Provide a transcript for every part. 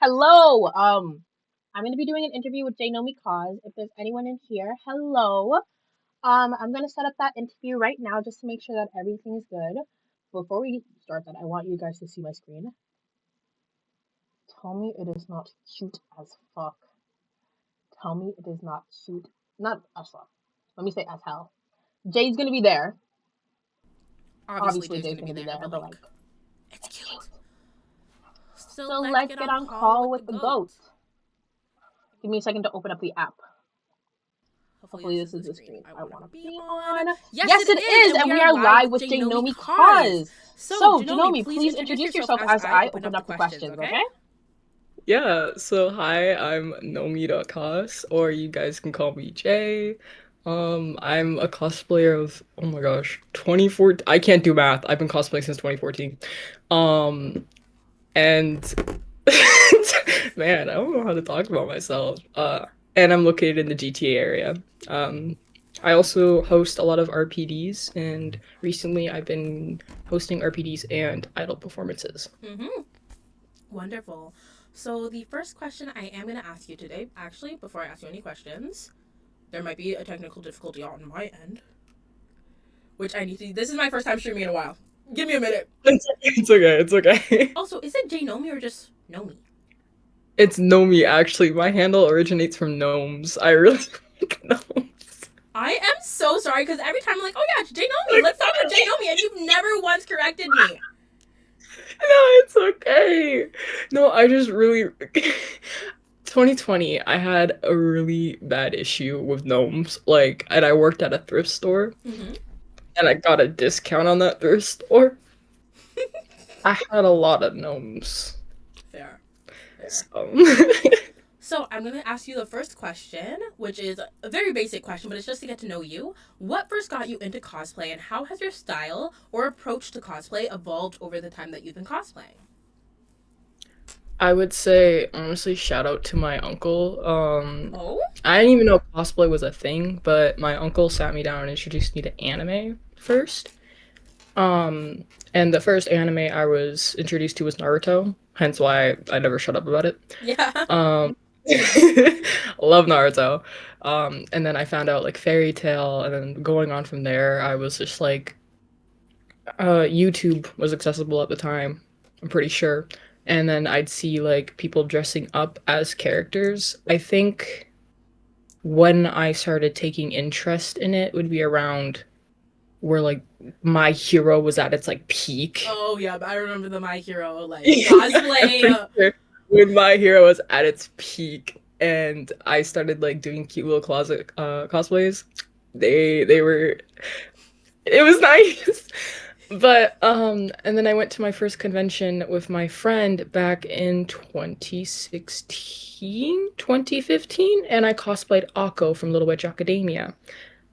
Hello. I'm gonna be doing an interview with Gnomi.coss. If there's anyone in here, hello. I'm gonna set up that interview right now just to make sure that everything's good. Before we start that, I want you guys to see my screen. Tell me it is not cute as fuck. Tell me it is not cute, not as fuck. Let me say as hell. Jay's gonna be there. Obviously Obviously, Jay's Jay's gonna be gonna be there, there, but but like, like, it's it's cute. cute. So So let's let's get get on on call call with the with the goat. goat. Give me a second to open up the app. Hopefully Hopefully this this is the is the screen screen I I want to want to be be on. on. Yes, Yes, it it is, is, and and we we are are live live with with Gnomi Gnomi Cars. Cause. So So, Gnomi, Gnomi, please please introduce introduce yourself yourself as as I I open open up the up the questions. questions, Okay? okay? Yeah, so hi, I'm Gnomi.coss, or you guys can call me Jay. I'm a cosplayer of, oh my gosh, 2014. I can't do math. I've been cosplaying since 2014. Um, and man, I don't know how to talk about myself. And I'm located in the GTA area. Um, I also host a lot of RPDs, and recently I've been hosting RPDs and idol performances. Mm-hmm. Wonderful. So the first question I am going to ask you today, actually, before I ask you any questions, there might be a technical difficulty on my end, which I need to. This is my first time streaming in a while. Give me a minute. It's okay, it's okay. Also, is it J Nomi or just Nomi? It's Nomi, actually. My handle originates from gnomes. I really like gnomes. I am so sorry because every time I'm like, oh yeah, it's J Nomi. Let's talk about J Nomi, and you've never once corrected me. No, it's okay. No, I just really 2020, I had a really bad issue with gnomes. Like, and I worked at a thrift store, Mm-hmm. and I got a discount on that thrift store. I had a lot of gnomes. Fair. Fair. So, So I'm going to ask you the first question, which is a very basic question, but it's just to get to know you. What first got you into cosplay, and how has your style or approach to cosplay evolved over the time that you've been cosplaying? I would say honestly, shout out to my uncle. Oh? I didn't even know cosplay was a thing, but my uncle sat me down and introduced me to anime first. Um, and the first anime I was introduced to was Naruto, hence why I never shut up about it. Yeah. Um, love Naruto. And then I found out like Fairy Tail, and then going on from there, I was just like, YouTube was accessible at the time, I'm pretty sure. And then I'd see like people dressing up as characters. I think when I started taking interest in it would be around where like My Hero was at its like peak. Oh, yeah. I remember the My Hero, like, Yeah, I'm cosplay. pretty sure when My Hero was at its peak and I started like doing cute little closet cosplays. They were it was nice. But and then I went to my first convention with my friend back in 2016, 2015, and I cosplayed Akko from Little Witch Academia.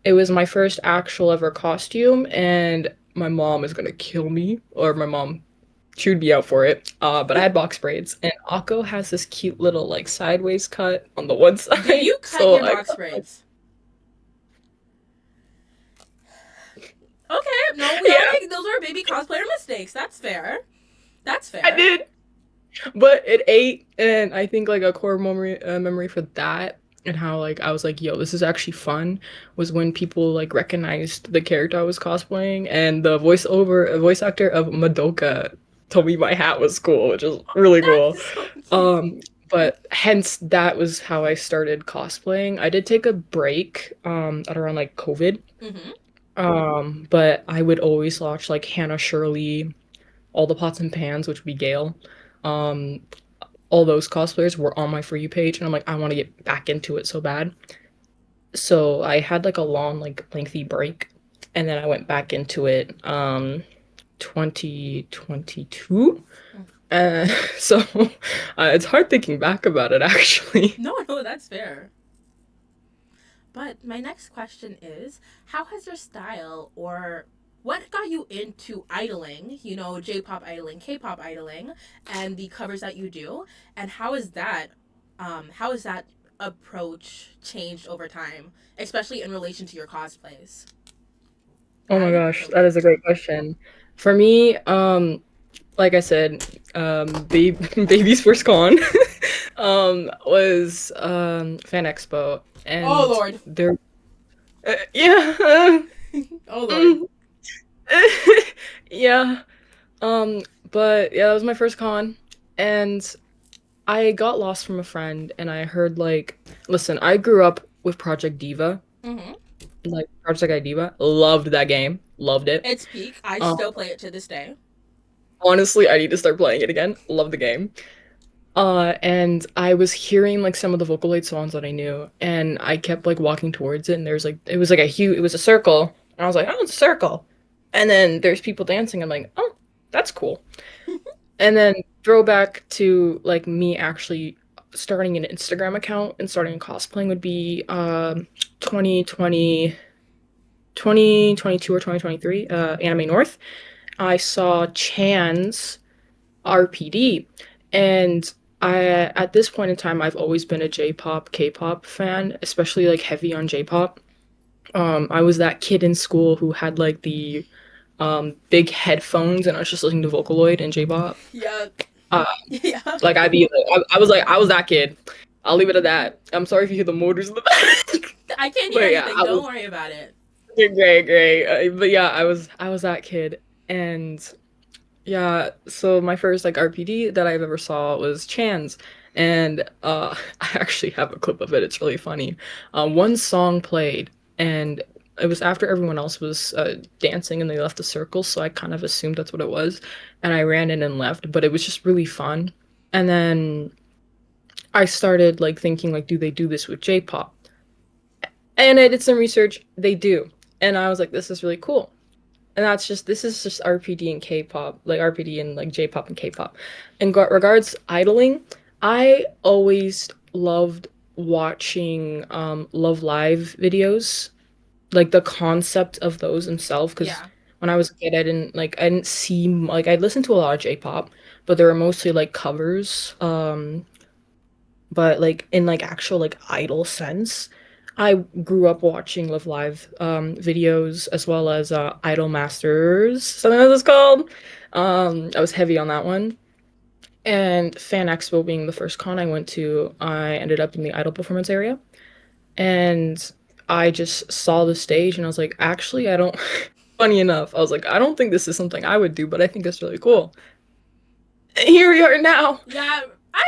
It was my first actual ever costume, and my mom is gonna kill me, or my mom chewed me out for it. But I had box braids, and Akko has this cute little like sideways cut on the one Did side. you cut So your I box braids? Okay, no, we all yeah, make those are baby cosplayer mistakes. That's fair. That's I fair. did. But it ate, and I think like a core memory for that and how like I was like, yo, this is actually fun was when people like recognized the character I was cosplaying, and the voice actor of Madoka told me my hat was cool, which is really That cool. is so cute. Um, but hence that was how I started cosplaying. I did take a break at around like COVID. Mm-hmm. But I would always watch like Hannah Shirley, all the pots and pans, which would be Gale. Um, all those cosplayers were on my For You page, and I'm like, I want to get back into it so bad. So I had like a long, like lengthy break, and then I went back into it 2022. Uh, so it's hard thinking back about it actually. No, no, that's fair. But my next question is, how has your style or what got you into idling, J-pop idling, K-pop idling, and the covers that you do, and how has that approach changed over time, especially in relation to your cosplays? Oh How my did it gosh, approach that is a it? great question. For me, like I said, baby's first con. was Fan Expo, Oh and Lord. there, yeah, Oh Lord. mm, yeah, um, but yeah, that was my first con, and I got lost from a friend, and I heard like, listen, I grew up with Project Diva, Mm-hmm. like Project I Diva, loved that game, loved it. It's peak. I Um, still play it to this day. honestly, I need to start playing it again. Love the game. And I was hearing like some of the Vocaloid songs that I knew, and I kept like walking towards it, and there's like it was like a huge, it was a circle, and I was like, oh, it's a circle, and then there's people dancing. I'm like, oh, that's cool. And then throwback to like me actually starting an Instagram account and starting cosplaying would be 2020, 2022 or 2023, Anime North. I saw Chan's RPD. And I at this point in time I've always been a J-pop, K-pop fan, especially like heavy on J-pop. I was that kid in school who had like the big headphones and I was just listening to Vocaloid and J-pop. Yeah. Uh Yeah. like I'd be I was like I was that kid. I'll leave it at that. I'm sorry if you hear the motors in the back. I can't hear But yeah, anything. I Don't was worry about it. great, great. But yeah, I was that kid. And yeah, so my first like RPD that I've ever saw was Chan's, and I actually have a clip of it. It's really funny. One song played, and it was after everyone else was dancing and they left the circle, so I kind of assumed that's what it was, and I ran in and left. But it was just really fun. And then I started like thinking like, do they do this with J-pop? And I did some research. They do, and I was like, this is really cool. And that's just this is just RPD and K-pop, like RPD and like J-pop and K-pop. In regards idling, I always loved watching Love Live videos, like the concept of those themselves. Because Yeah. when I was a kid, I didn't see like I listened to a lot of J-pop, but they were mostly like covers. But like in like actual like idol sense, I grew up watching Live Live videos as well as Idol Masters, something as it's called. I was heavy on that one. And Fan Expo being the first con I went to, I ended up in the idol performance area. And I just saw the stage and I was like, actually, I don't funny enough, I was like, I don't think this is something I would do, but I think it's really cool. And here we are now. Yeah.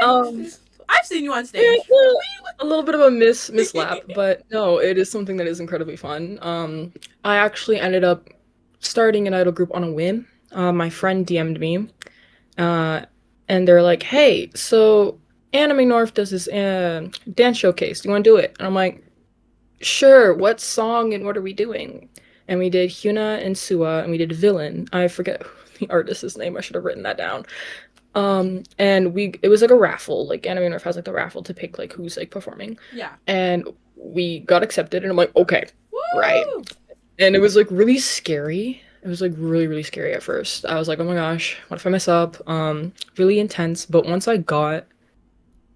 Um I've seen you on Yeah, stage. well, a little bit of a mislap, but no, it is something that is incredibly fun. I actually ended up starting an idol group on a whim. My friend DM'd me, uh, and they're like, "Hey, so Anime North does this dance showcase. Do you want to do it?" And I'm like, "Sure. What song and what are we doing?" And we did Hyuna and Sua, and we did Villain. I forget the artist's name. I should have written that down. And it was like a raffle, like Anime North has like the raffle to pick like who's like performing. Yeah. And we got accepted and I'm like, okay, right. Woo! And it was like really scary. It was like really, really scary at first. I was like, oh my gosh, what if I mess up? Really intense. But once I got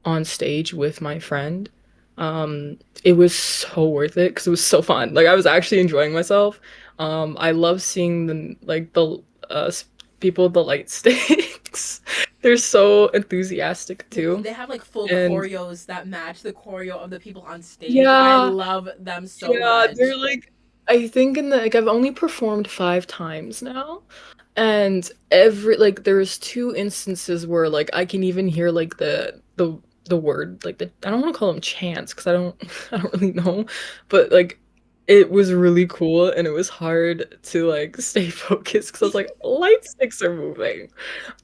on stage with my friend, it was so worth it because it was so fun. Like I was actually enjoying myself. I love seeing the people with the light sticks. They're so enthusiastic too. They have like full And choreos that match the choreo of the people on stage. I yeah, love them so yeah, they're much. like I think in the like I've only performed 5 times now. And every like there's two instances where like I can even hear like the word like the I don't want to call them chants because I don't I don't really know, but like it was really cool and it was hard to like stay focused because I was like light sticks are moving.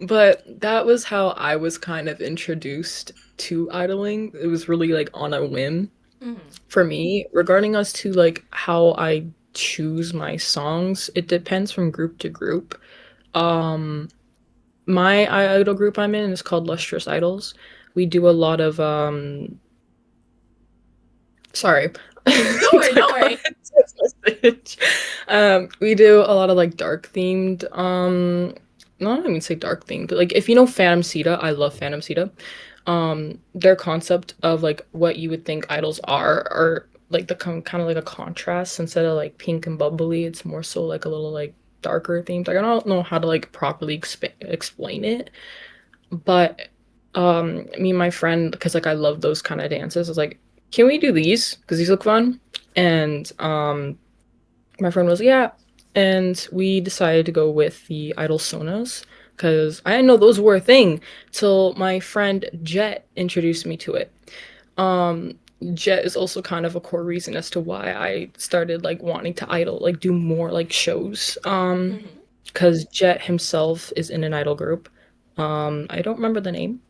But that was how I was kind of introduced to idling. It was really like on a whim Hmm. for me. Regarding us to like how I choose my songs, it depends from group to group. Um, my idol group I'm in is called Lustrous Idols. We do a lot of sorry. Don't worry, I don't got a worry. text message. We do a lot of like dark themed not even say dark themed, but like if you know Phantom Sita, I love Phantom Sita. Their concept of like what you would think idols are like the kind of like a contrast instead of like pink and bubbly, it's more so like a little like darker themed. Like I don't know how to like properly explain it, but me and my friend, because like I love those kind of dances, I was like, can we do these? Because these look fun. And my friend was, yeah. And we decided to go with the idol sonas because I didn't know those were a thing till my friend Jet introduced me to it. Um, Jet is also kind of a core reason as to why I started like wanting to idol, like do more like shows. Mm-hmm. Because Jet himself is in an idol group. I don't remember the name,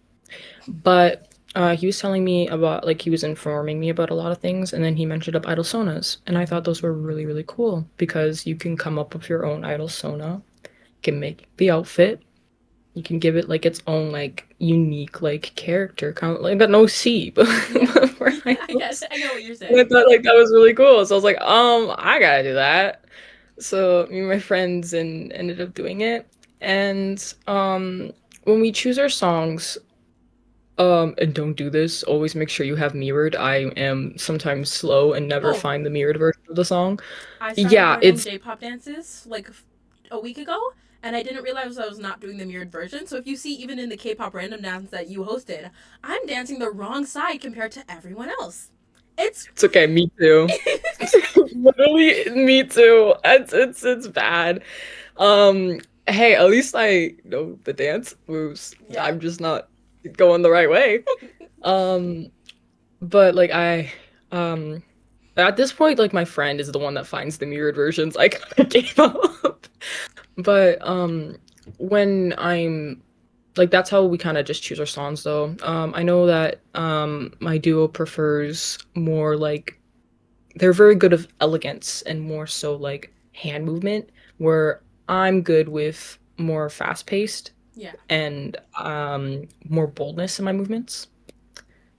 but he was telling me about like he was informing me about a lot of things, and then he mentioned up idol sonas, and I thought those were really really cool because you can come up with your own idol sona, you can make the outfit, you can give it like its own like unique like character, kind of like an OC, but Yeah. for Yeah, idols. I get what you're And I saying. thought like that was really cool, so I was like, I gotta do that. So me and my friends and ended up doing it, and when we choose our songs, and don't do this. Always make sure you have mirrored. I am sometimes slow and never Oh, find the mirrored version of the song. I started Yeah, learning it's J-pop dances like a week ago, and I didn't realize I was not doing the mirrored version. So if you see even in the K-pop random dance that you hosted, I'm dancing the wrong side compared to everyone else. It's it's okay. Me too. Literally, me too. It's bad. Um, hey, at least I know the dance moves. yeah. I'm just not going the right way. Um, but like um, at this point, like my friend is the one that finds the mirrored versions. I kind of gave up. But when I'm like that's how we kind of just choose our songs though. I know that my duo prefers more like they're very good of elegance and more so like hand movement, where I'm good with more fast paced Yeah. and more boldness in my movements.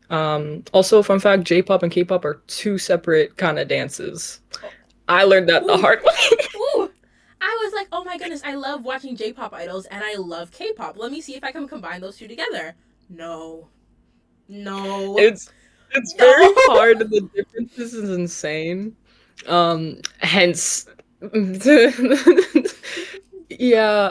Also, fun fact, J-pop and K-pop are two separate kind of dances. Oh. I learned that the Ooh. hard way. Ooh. I was like, oh my goodness, I love watching J-pop idols and I love K-pop. Let me see if I can combine those two together. No. No. It's No. very hard and the differences is insane. Hence yeah,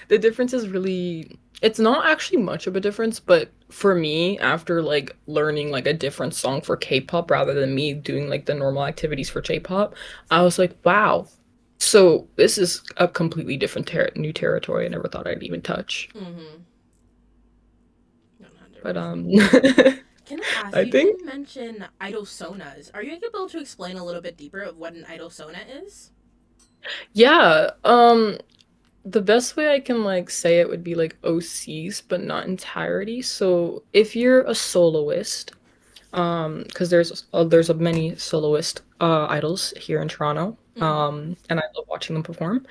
the difference is really it's not actually much of a difference, but for me, after like learning like a different song for K-pop rather than me doing like the normal activities for J-pop, I was like, wow. So this is a completely different new territory I never thought I'd even touch. Mm-hmm. But 100%. Can I ask, I you did think mention idol sonas. Are you able to explain a little bit deeper of what an idol sona is? yeah, the best way I can like say it would be like OCs, but not entirety. So if you're a soloist, because there's a many soloist idols here in Toronto, Mm-hmm. and I love watching them perform.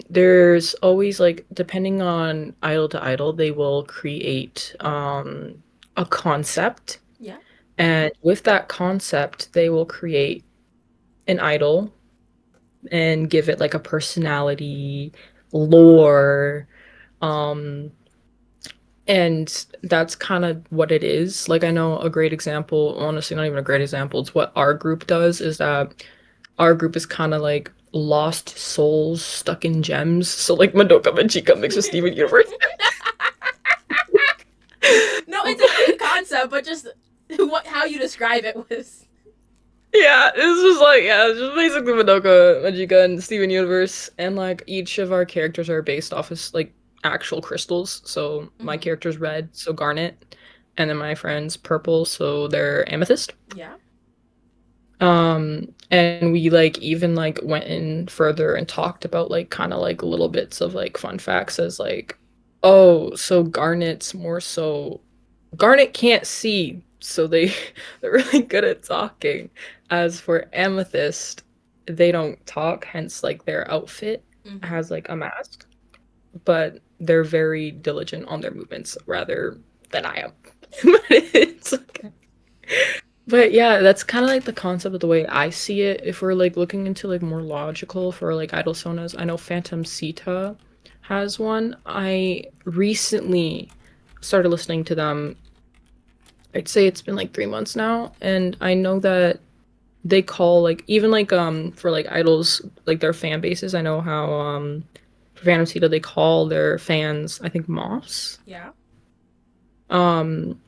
There's always like depending on idol to idol, they will create a concept, Yeah. and with that concept, they will create an idol and give it like a personality, lore, um, and that's kind of what it is. Like I know a great example, honestly not even a great example, it's what our group does is that our group is kind of like lost souls stuck in gems. So like Madoka Magica mixed with Steven Universe. No, it's a cute concept, but just what how you describe it was. Yeah, it's just like yeah, it's just basically Madoka Magica and Steven Universe, and like each of our characters are based off of like actual crystals. So my Mm-hmm. character's red, so garnet, and then my friend's purple, so they're amethyst. Yeah. And we like even like went in further and talked about like kind of like little bits of like fun facts as like, oh, so Garnet's more so Garnet can't see, so they they're really good at talking. As for Amethyst, they don't talk, hence like their outfit Mm-hmm. has like a mask, but they're very diligent on their movements rather than I am. But it's okay. But yeah, that's kind of like the concept of the way I see it. If we're like looking into like more logical for like idol sonas, I know Phantom Sita has one. I recently started listening to them. I'd say it's been like 3 months now, and I know that they call like even like for like idols like their fan bases. I know how for Phantom Sita they call their fans I think moths. Yeah. Um,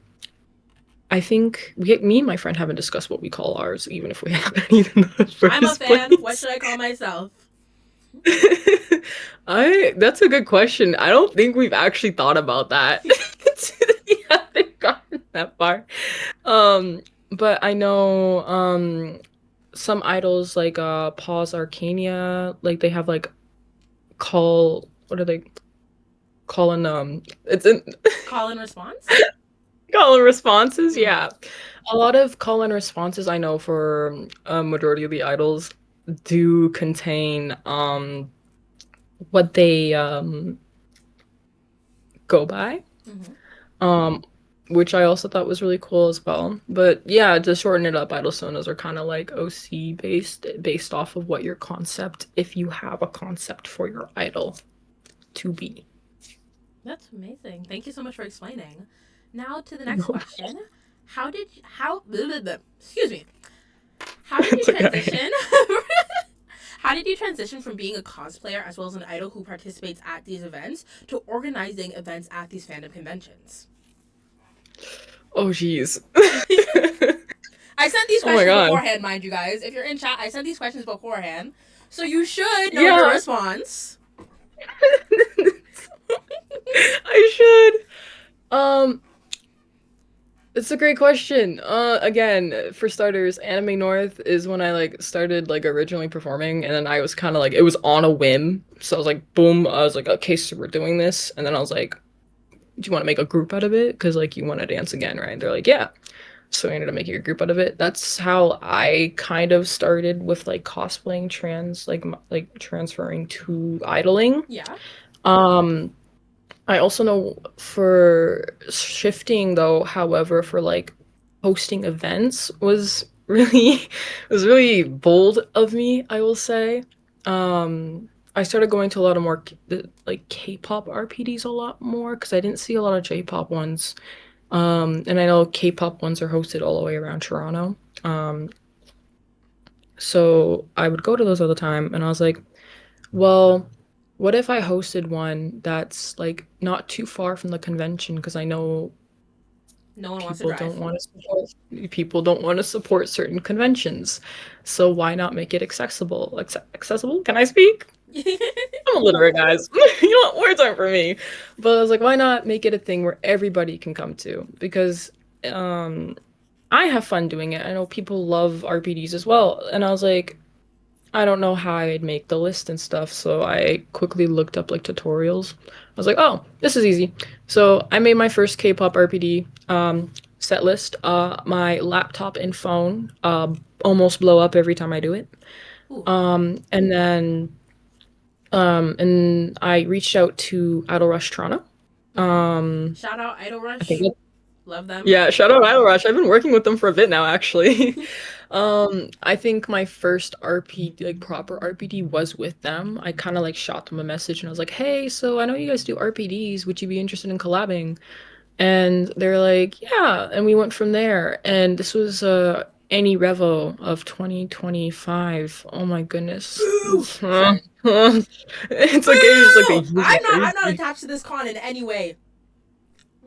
I think me and my friend haven't discussed what we call ours, even if we haven't in the I'm a first fan. What place. should I call myself? I That's a good question. I don't think we've actually thought about that. We haven't gotten that far. Um, but I know some idols like Pause Arcania, like they have like call what are they calling it's in Call and response? call and responses, Mm-hmm. yeah. A lot of call and responses I know for majority of the idols do contain what they go by. Mm-hmm. Um, which I also thought was really cool as well. But yeah, to shorten it up, idol sonas are kind of like OC based off of what your concept, if you have a concept for your idol to be. That's amazing. Thank you so much for explaining. Now to the next No, question. How blah, blah, blah. Excuse me. How did you it's okay. transition? How did you transition from being a cosplayer as well as an idol who participates at these events to organizing events at these fandom conventions? Oh, jeez. I sent these Oh my questions god. beforehand, mind you guys. If you're in chat, I sent these questions beforehand. So you should know the Yeah, response. I should. It's a great question. Again, for starters, Anime North is when I like started like originally performing, and then I was kind of like it was on a whim. So I was like, boom. I was like, okay, so we're doing this, and then I was like, do you want to make a group out of it? Because like you want to dance again, right? They're like, yeah. So I ended up making a group out of it. That's how I kind of started with like cosplaying trans, like transferring to idling. Yeah. Um, I also know for shifting though, however, for like hosting events was really was really bold of me, I will say. I started going to a lot of more like K-pop RPDs a lot more because I didn't see a lot of J-pop ones. And I know K-pop ones are hosted all the way around Toronto. Um, so I would go to those all the time, and I was like, well, what if I hosted one that's like not too far from the convention? Because I know No one wants to people drive. don't want to support certain conventions. So why not make it accessible? Accessible? Can I speak? I'm illiterate, guys. You know what? Words aren't for me. But I was like, why not make it a thing where everybody can come to? Because um, I have fun doing it. I know people love RPDs as well. And I was like, I don't know how I'd make the list and stuff, so I quickly looked up like tutorials. I was like, oh, this is easy. So I made my first K-pop RPD set list. My laptop and phone almost blow up every time I do it. Ooh. And then and I reached out to Idol Rush Toronto. Mm-hmm. Um, Shout out Idol I think Rush. Love them. yeah, shout out Idle Rush. I've been working with them for a bit now, actually. I think my first RP, like proper RPD, was with them. I kind of like shot them a message and I was like, "Hey, so I know you guys do RPDs. Would you be interested in collabing?" And they're like, "Yeah." And we went from there. And this was Annie Revo of 2025. Oh my goodness. Boo! It's Sorry. it's okay. It's just like the Boo! years are I'm not crazy. attached to this con in any way.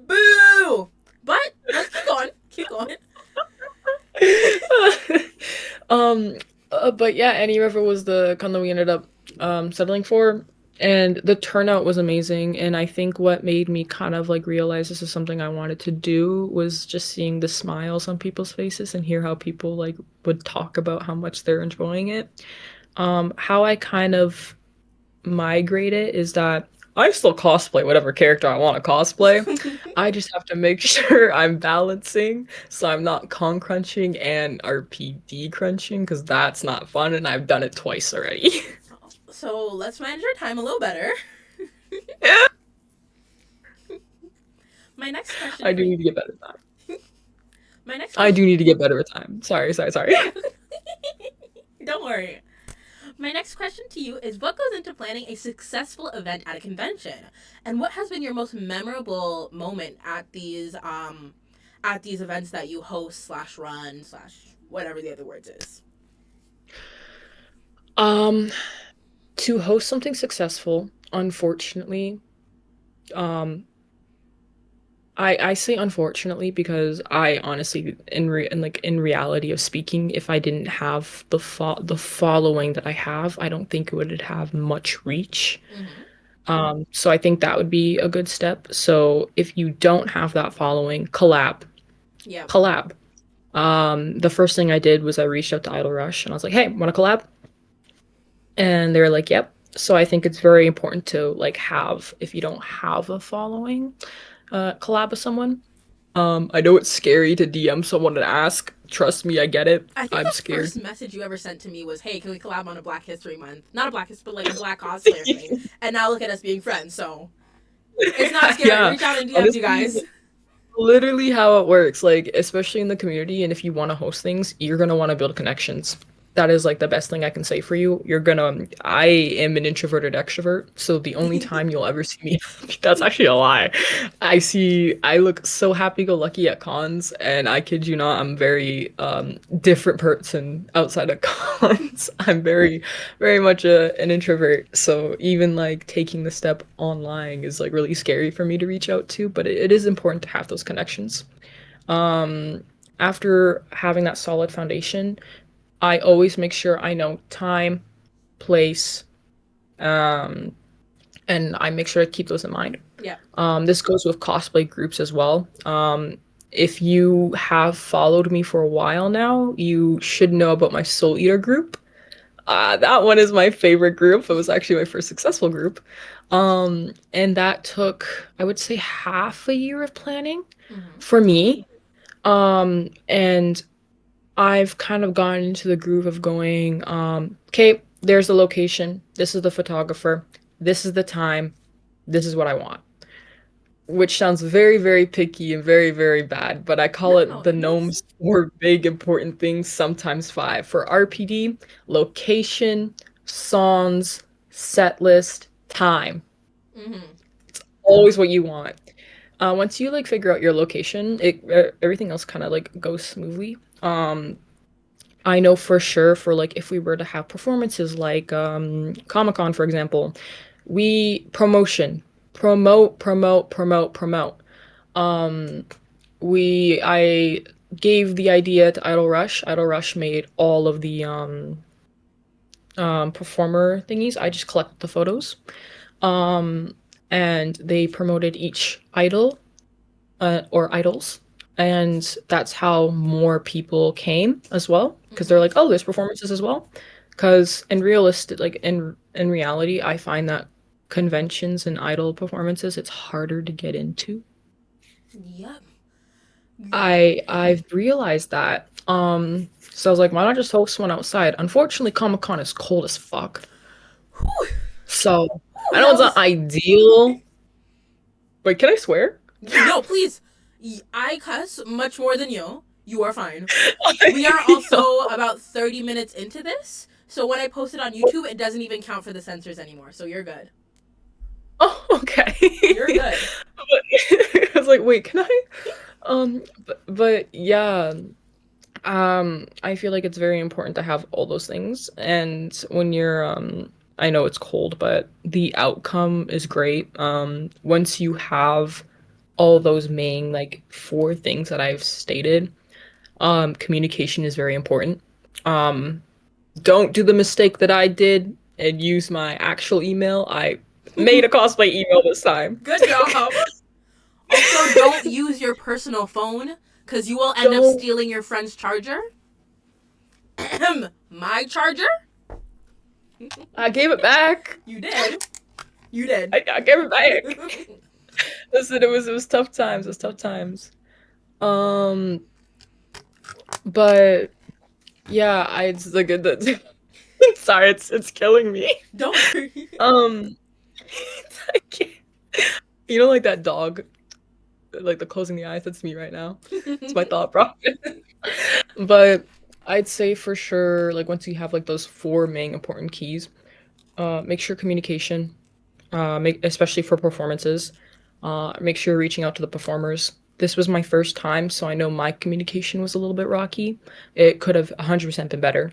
Boo! But let's keep going. Keep going. um, but yeah, Any River was the con that we ended up settling for, and the turnout was amazing. And I think what made me kind of like realize this is something I wanted to do was just seeing the smiles on people's faces and hear how people like would talk about how much they're enjoying it. How I kind of migrate it is that I still cosplay whatever character I want to cosplay. I just have to make sure I'm balancing so I'm not con crunching and RPD crunching because that's not fun and I've done it twice already. So let's manage our time a little better. My next question I for do you. need to get better at that. My next I question. do need to get better at time. Sorry. Don't worry. My next question to you is what goes into planning a successful event at a convention? And what has been your most memorable moment at these events that you host slash run slash whatever the other words is? Um, to host something successful, unfortunately, um, I say unfortunately because I honestly in reality of speaking, if I didn't have the following that I have, I don't think it would have much reach. Mm-hmm. So I think that would be a good step. So if you don't have that following, collab. Yep. Collab. The first thing I did was I reached out to Idol Rush and I was like, "Hey, want to collab?" And they were like, "Yep." So I think it's very important to like have if you don't have a following, collab with someone. I know it's scary to DM someone and ask. Trust me, I get it. I think I'm the scared. first message you ever sent to me was, "Hey, can we collab on a Black History Month? Not a Black History, but like a Black cosplayer thing." And now look at us being friends. So it's not scary. Yeah, Reach out in DMs, you honestly, guys. literally how it works, like especially in the community, and if you want to host things, you're gonna want to build connections. That is like the best thing I can say for you. I am an introverted extrovert, so the only time you'll ever see me, that's actually a lie. I look so happy-go-lucky at cons, and I kid you not, I'm very different person outside of cons. I'm very much an introvert, so even like taking the step online is like really scary for me to reach out to, but it is important to have those connections. Um, After having that solid foundation, I always make sure I know time, place, um, and I make sure to keep those in mind. Yep. This goes with cosplay groups as well. If you have followed me for a while now, you should know about my Soul Eater group. That one is my favorite group. It was actually my first successful group. And that took, I would say, half a year of planning Mm-hmm. for me. And I've kind of gotten into the groove of going, okay, there's the location, this is the photographer, this is the time, this is what I want. Which sounds very, very picky and very, very bad, but I call it No, the it is. gnome's four big important things, sometimes five. For RPD, location, songs, set list, time. Mm-hmm. Always what you want. Once you like figure out your location, everything else kind of like goes smoothly. I know for sure for like if we were to have performances like Comic-Con for example, we promote. Um I gave the idea to Idol Rush. Idol Rush made all of the performer thingies. I just collected the photos. Um and they promoted each idol or idols. And that's how more people came as well, because they're Mm-hmm. like, oh, there's performances as well. Because in reality, I find that conventions and idol performances, it's harder to get into. Yep. I've realized that. So I was like, why not just host one outside? Unfortunately, Comic-Con is cold as fuck. Whew. So I Whew, know that it's not was. ideal. Wait, can I swear? No, please. I cuss much more than you. You are fine. We are I also about 30 minutes into this. So when I post it on YouTube, it doesn't even count for the censors anymore. So you're good. Oh, okay. You're good. I was like, wait, can I? But yeah, I feel like it's very important to have all those things. And when I know it's cold, but the outcome is great. Once you have all those main like four things that I've stated, communication is very important. Um, don't do the mistake that I did and use my actual email. I made a cosplay email this time. Good job. Also, don't use your personal phone because you will end up Don't. stealing your friend's charger. My charger? I gave it back. You did. You did. I gave it back. Listen, it was tough times. It was tough times. Um, but yeah, I it's like the sorry, it's killing me. Don't worry. Um, I can't. You know, like that dog, like the closing the eyes. That's me right now. It's my thought process. But I'd say for sure, like once you have like those four main important keys, make sure communication, make especially for performances, make sure you're reaching out to the performers. This was my first time, so I know my communication was a little bit rocky. It could have 100% been better.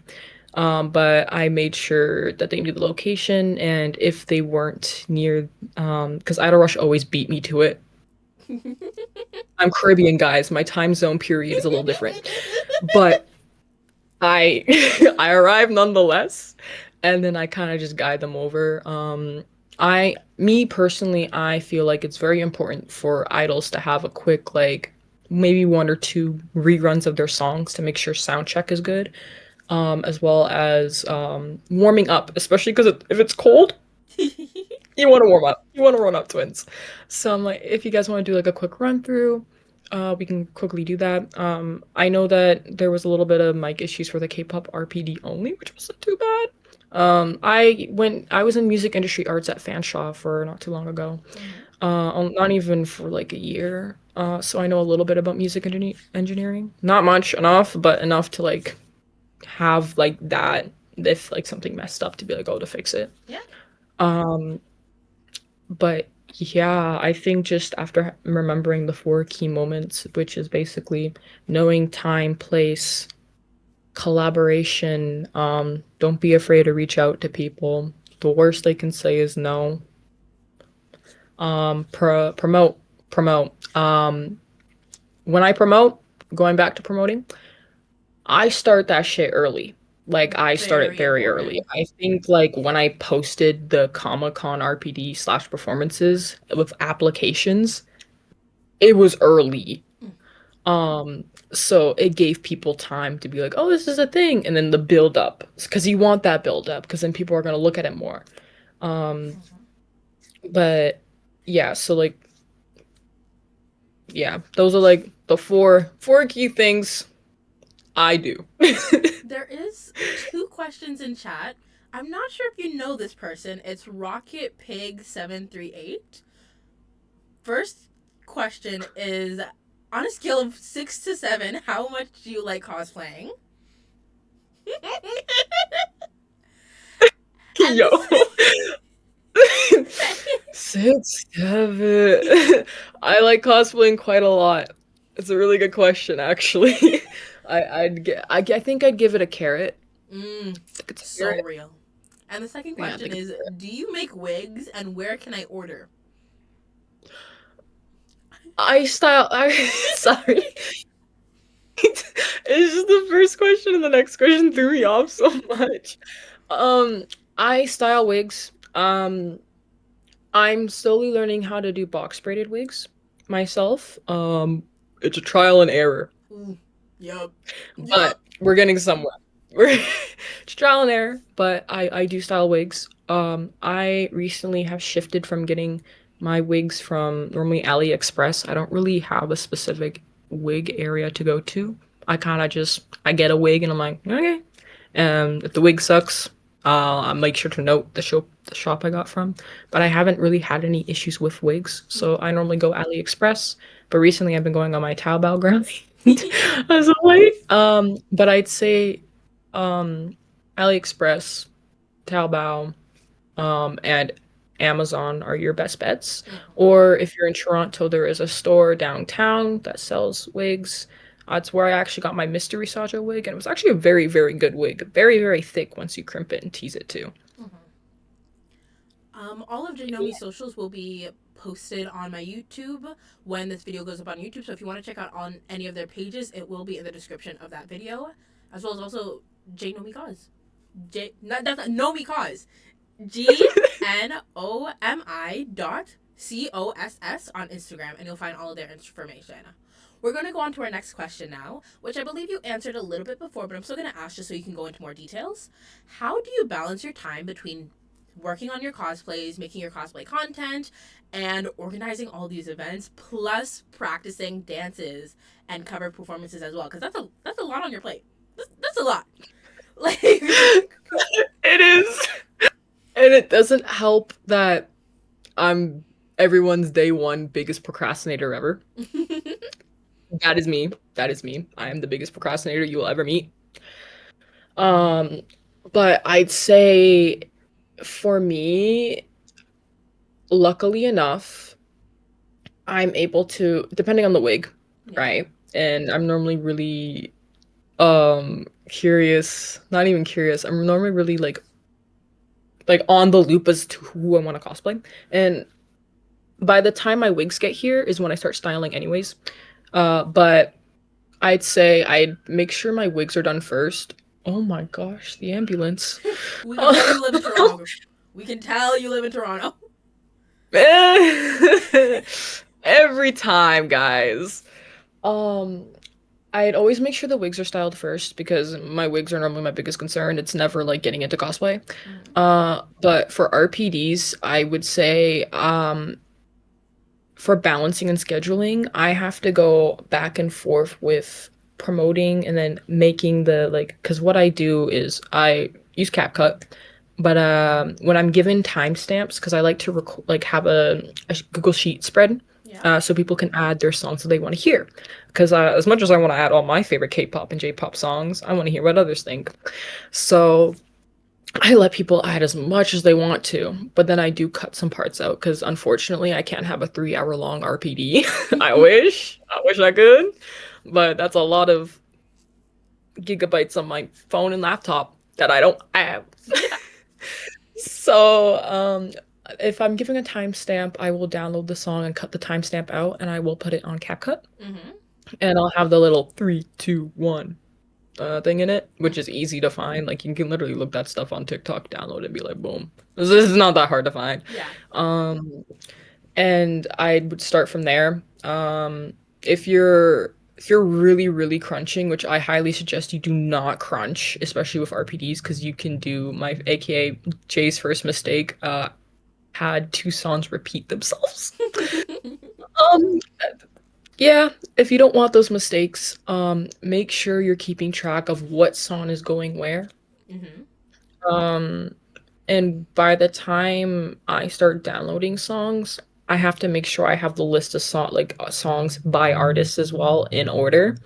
But I made sure that they knew the location, and if they weren't near, because Idle Rush always beat me to it. I'm Caribbean, guys. My time zone period is a little different. But I I arrive nonetheless, and then I kind of just guide them over. Me personally, I feel like it's very important for idols to have a quick like maybe one or two reruns of their songs to make sure sound check is good, as well as warming up, especially because if it's cold, you want to warm up. You want to run up twins. So I'm like, if you guys want to do like a quick run through, we can quickly do that. I know that there was a little bit of mic issues for the K-pop RPD only, which wasn't too bad. I was in music industry arts at Fanshawe for not too long ago. Mhm. Not even for like a year. So I know a little bit about engineering. Not much enough, but enough to like have like that if like something messed up to be like, oh, to fix it. Yeah. Um, but yeah, I think just after remembering the four key moments, which is basically knowing time, place, collaboration, don't be afraid to reach out to people. The worst they can say is no. Promote, promote. When I promote, going back to promoting, I start that shit early. Like I start it Very very early. important. I think like when I posted the Comic Con RPD slash performances with applications, it was early. Mm. Um, so it gave people time to be like, oh, this is a thing, and then the build up, because you want that build up, because then people are gonna look at it more. Um, Mhm. but yeah, so like yeah, those are like the four key things I do. There is two questions in chat. I'm not sure if you know this person. It's Rocket Pig 738. First question is, on a scale of 6 to 7, how much do you like cosplaying? and Yo. this 6, 7. I like cosplaying quite a lot. It's a really good question, actually. I think I'd give it a carrot. mm, I think it's a so carrot. real. And the second Yeah, I question think it's is, do you make wigs and where can I order? I style. I sorry. It's just the first question and the next question threw me off so much. Um, I style wigs. I'm slowly learning how to do box braided wigs myself. It's a trial and error. Ooh, yup. But Yup. we're getting somewhere. We're it's trial and error, but I do style wigs. I recently have shifted from getting my wigs from normally AliExpress. I don't really have a specific wig area to go to. I get a wig and I'm like, okay. If the wig sucks, I'll make sure to note the shop I got from. But I haven't really had any issues with wigs, so I normally go AliExpress. But recently I've been going on my Taobao grind as of late. But I'd say AliExpress, Taobao, and Amazon are your best bets. Mhm. Or if you're in Toronto, there is a store downtown that sells wigs. That's where I actually got my Mystery Saja wig, and it was actually a very, very good wig. Very, very thick once you crimp it and tease it too. Mhm. All of Genomi's socials will be posted on my YouTube when this video goes up on YouTube. So if you want to check out on any of their pages, it will be in the description of that video, as well as also Gnomi.coss. That's not Gnomi.coss. GNOMI.COSS on Instagram, and you'll find all of their information. We're going to go on to our next question now, which I believe you answered a little bit before, but I'm still going to ask just so you can go into more details. How do you balance your time between working on your cosplays, making your cosplay content, and organizing all these events, plus practicing dances and cover performances as well? Because that's a lot on your plate. That's a lot. Like, It is. And it doesn't help that I'm everyone's day one biggest procrastinator ever. That is me. That is me. I am the biggest procrastinator you will ever meet. Um, but I'd say for me, luckily enough, I'm able to, depending on the wig, yeah. right? And I'm normally really curious, not even curious. I'm normally really like on the loop as to who I want to cosplay. And By the time my wigs get here is when I start styling anyways. But I'd say I'd make sure my wigs are done first. Oh my gosh, the ambulance. We can tell you live in Toronto. We can tell you live in Toronto. Every time, guys. Um, I'd always make sure the wigs are styled first because my wigs are normally my biggest concern. It's never like getting into cosplay. Mm-hmm. But for RPDs, I would say for balancing and scheduling, I have to go back and forth with promoting and then making the like because what I do is I use CapCut, but when I'm given timestamps, because I like to like have a Google Sheet spread, Yeah. so people can add their songs that they want to hear. Because as much as I want to add all my favorite K-pop and J-pop songs, I want to hear what others think. So I let people add as much as they want to, but then I do cut some parts out because unfortunately I can't have a 3 hour long RPD. I wish I could, but that's a lot of gigabytes on my phone and laptop that I don't have. Yeah. So, if I'm giving a timestamp, I will download the song and cut the timestamp out, and I will put it on CapCut, Mm-hmm. and I'll have the little 3, 2, 1 thing in it, which is Mm-hmm. easy to find. Like you can literally look that stuff on TikTok, download it, and be like, boom. This is not that hard to find. Yeah. Um, and I would start from there. If you're really crunching, which I highly suggest you do not crunch, especially with RPDs, because you can do my AKA Jay's first mistake. Had two songs repeat themselves. Um, yeah, if you don't want those mistakes, make sure you're keeping track of what song is going where. Mm-hmm. Um, and by the time I start downloading songs, I have to make sure I have the list of songs by artists as well in order.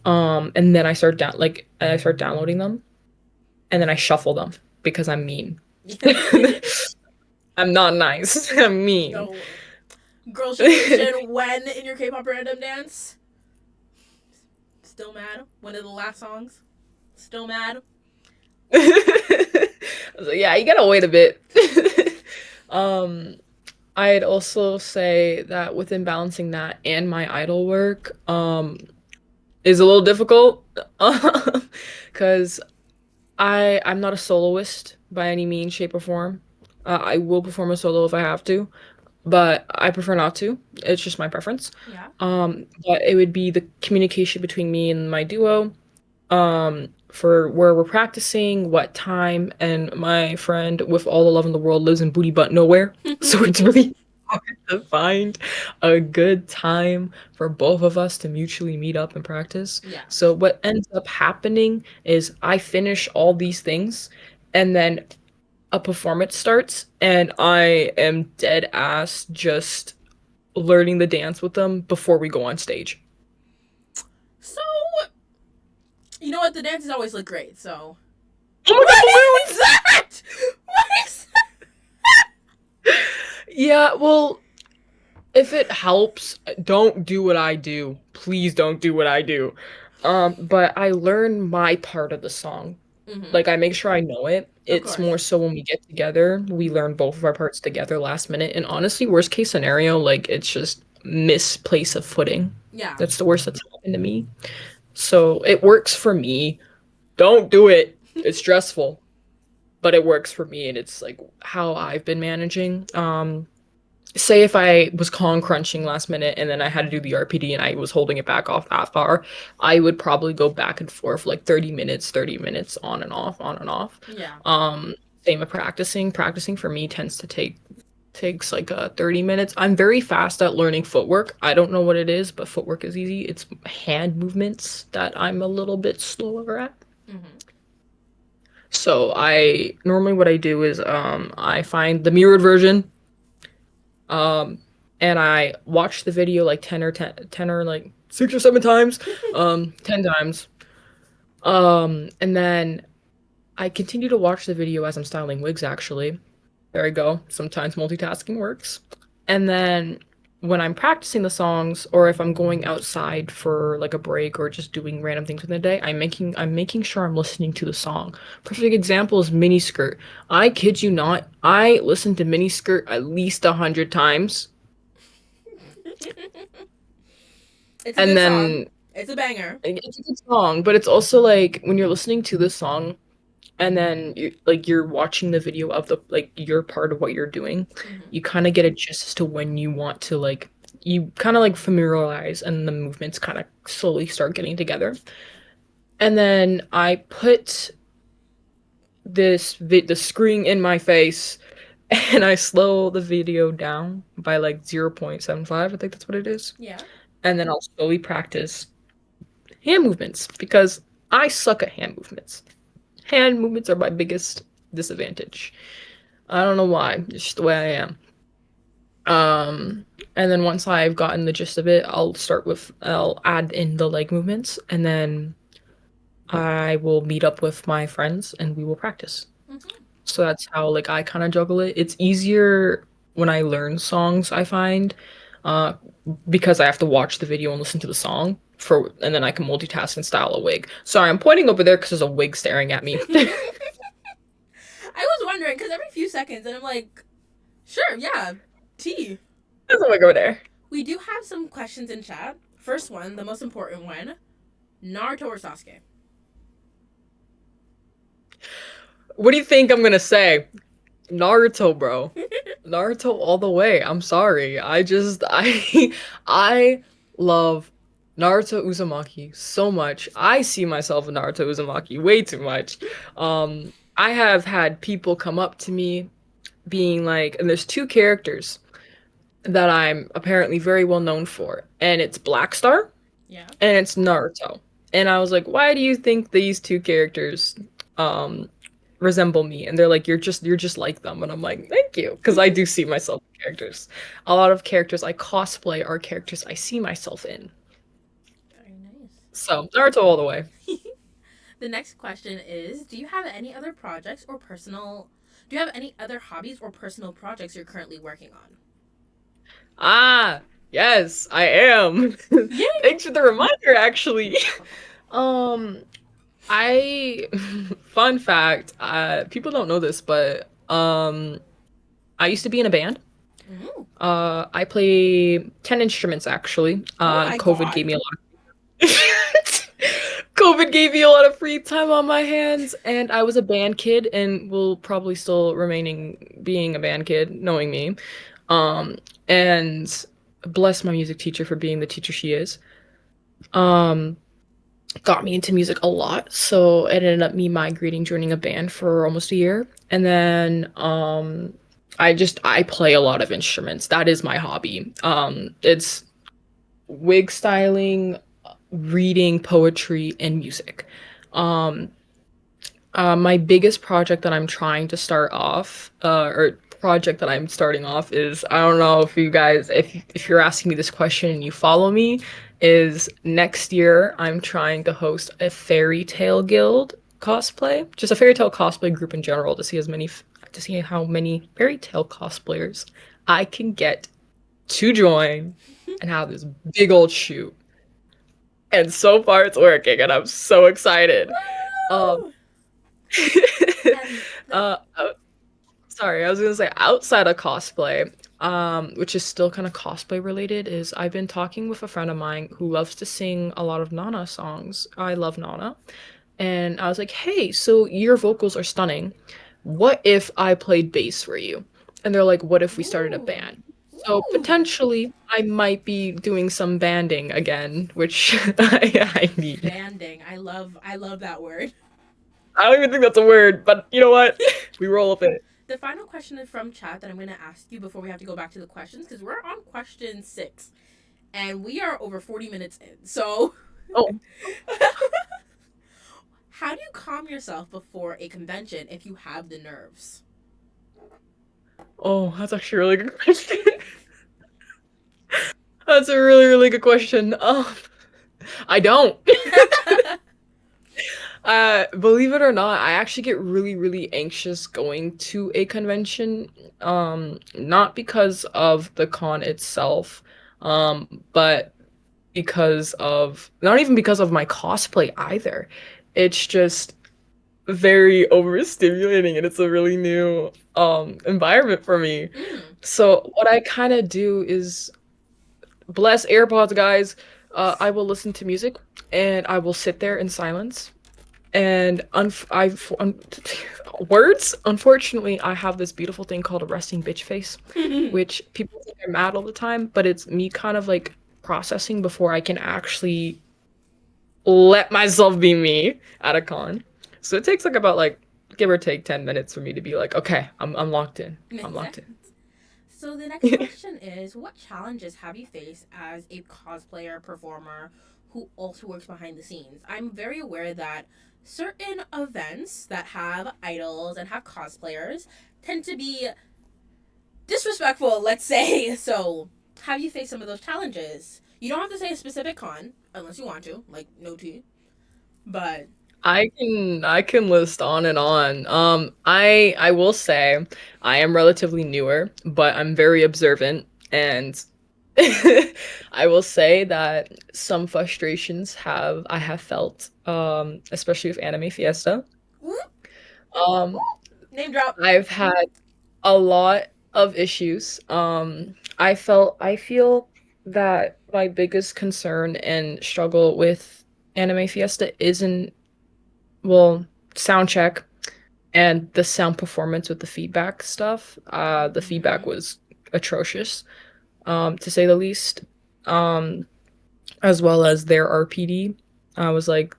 And then I start downloading them, and then I shuffle them because I'm mean. I'm not nice. I'm mean. No. Girl situation when in your K-pop random dance? Still mad? One of the last songs? Still mad? I was like, yeah, you gotta wait a bit. um, I'd also say that within balancing that and my idol work, is a little difficult, because I'm not a soloist by any means, shape, or form. I will perform a solo if I have to, but I prefer not to. It's just my preference. Yeah. But it would be the communication between me and my duo, for where we're practicing, what time, and my friend with all the love in the world lives in booty butt nowhere. So it's really hard to find a good time for both of us to mutually meet up and practice. Yeah. So what ends up happening is I finish all these things and then a performance starts and I am dead ass just learning the dance with them before we go on stage. So, you know what? The dances always look great, so. Oh my What god, is that? What is that? yeah, well, if it helps, don't do what I do. Please don't do what I do. But I learn my part of the song. Mm-hmm. Like I make sure I know it. Of It's more course. so when we get together, we learn both of our parts together last minute. And honestly, worst case scenario, like it's just misplace of footing. Yeah. That's the worst that's happened to me. So it works for me. Don't do it. It's stressful, but it works for me and it's like how I've been managing. Say if I was con crunching last minute and then I had to do the RPD and I was holding it back off that far, I would probably go back and forth like 30 minutes on and off, on and off. Yeah. Same with practicing. Practicing for me tends to takes like 30 minutes. I'm very fast at learning footwork. I don't know what it is, but footwork is easy. It's hand movements that I'm a little bit slower at. Mm-hmm. So I normally what I do is I find the mirrored version. Um, and I watched the video like 10 or like 6 or 7 times, 10 times. And then I continue to watch the video as I'm styling wigs, actually. There we go. Sometimes multitasking works. And then when I'm practicing the songs, or if I'm going outside for like a break or just doing random things within the day, I'm making sure I'm listening to the song. Perfect example is Miniskirt. I kid you not, I listened to Miniskirt at least 100 times It's a And good song. then It's a banger. it's a good song, but it's also like when you're listening to the song and then you're watching the video of the like your part of what you're doing, Hmm. you kind of get a gist as to when you want to like you kind of like familiarize and the movements kind of slowly start getting together. And then I put the screen in my face and I slow the video down by like 0.75, I think that's what it is. Yeah. And then I'll slowly practice hand movements because I suck at hand movements. Hand movements are my biggest disadvantage. I don't know why, it's just the way I am. And then once I've gotten the gist of it, I'll add in the leg movements, and then I will meet up with my friends and we will practice. Hmm. So that's how like I kind of juggle it. It's easier when I learn songs, I find, uh, because I have to watch the video and listen to the song and then I can multitask and style a wig. Sorry, I'm pointing over there because there's a wig staring at me. There's I was wondering because every few seconds, and I'm like, sure, yeah, tea. a wig over there. We do have some questions in chat. First one, the most important one: Naruto or Sasuke? What do you think I'm gonna say? Naruto, bro. Naruto all the way. I'm sorry. I love Naruto Uzumaki so much. I see myself in Naruto Uzumaki way too much. I have had people come up to me being like, and there's two characters that I'm apparently very well known for, and it's Black Star Yeah. and it's Naruto. And I was like, why do you think these two characters um resemble me? And they're like, you're just like them. And I'm like, thank you, because I do see myself in characters. A lot of characters I cosplay are characters I see myself in. Very nice. So Naruto all the way. The next question is: Do you have any other projects or personal? Do you have any other hobbies or personal projects you're currently working on? Ah, yes, I am. Yay! Thanks for the reminder, actually. Um, I fun fact, people don't know this, but I used to be in a band. Ooh. I play 10 instruments actually. Oh my COVID god. gave me a lot. COVID gave me a lot of free time on my hands, and I was a band kid, and will probably still remaining being a band kid, knowing me. And bless my music teacher for being the teacher she is. Um, got me into music a lot, so it ended up me migrating, joining a band for almost a year, and then I play a lot of instruments. That is my hobby. It's wig styling, reading poetry, and music. Um, my biggest project that I'm trying to start off, or project that I'm starting off is I don't know if you guys, if you're asking me this question and you follow me, is next year I'm trying to host a fairy tale guild cosplay, just a fairy tale cosplay group in general to see how many fairy tale cosplayers I can get to join and have this big old shoot. And so far it's working and I'm so excited. Um Woo! And the uh sorry, I was gonna say outside of cosplay, which is still kind of cosplay related, is I've been talking with a friend of mine who loves to sing a lot of Nana songs. I love Nana. And I was like, hey, so your vocals are stunning. What if I played bass for you? And they're like, what if we started a ooh, band? So ooh, potentially I might be doing some banding again, which I need. banding. I love that word. I don't even think that's a word, but you know what? We roll with it. The final question is from chat that I'm going to ask you before we have to go back to the questions because we're on question 6 and we are over 40 minutes in. So, Oh, how do you calm yourself before a convention if you have the nerves? oh, that's actually a really good question. That's a really, really good question. I don't. Believe it or not, I actually get really, really anxious going to a convention. Not because of the con itself, but not even because of my cosplay either. It's just very overstimulating and it's a really new environment for me. Mm. So what I kind of do is bless AirPods, guys. I will listen to music and I will sit there in silence. And words. Unfortunately, I have this beautiful thing called a resting bitch face, which people think I'm mad all the time, but it's me kind of like processing before I can actually let myself be me at a con. So it takes like about like give or take 10 minutes for me to be like, okay, I'm locked in. I'm Makes locked sense. So the next question is, what challenges have you faced as a cosplayer performer who also works behind the scenes? I'm very aware that certain events that have idols and have cosplayers tend to be disrespectful, let's say. So, have you faced some of those challenges? You don't have to say a specific con unless you want to, like no tea. But I can list on and on. I will say I am relatively newer, but I'm very observant and I will say that some frustrations I have felt, especially with Anime Fiesta. whoop, Um, name drop. I've had a lot of issues. I feel that my biggest concern and struggle with Anime Fiesta isn't, well, sound check and the sound performance with the feedback stuff. The feedback Mm-hmm. was atrocious, to say the least. Um, as well as their RPD. I was like,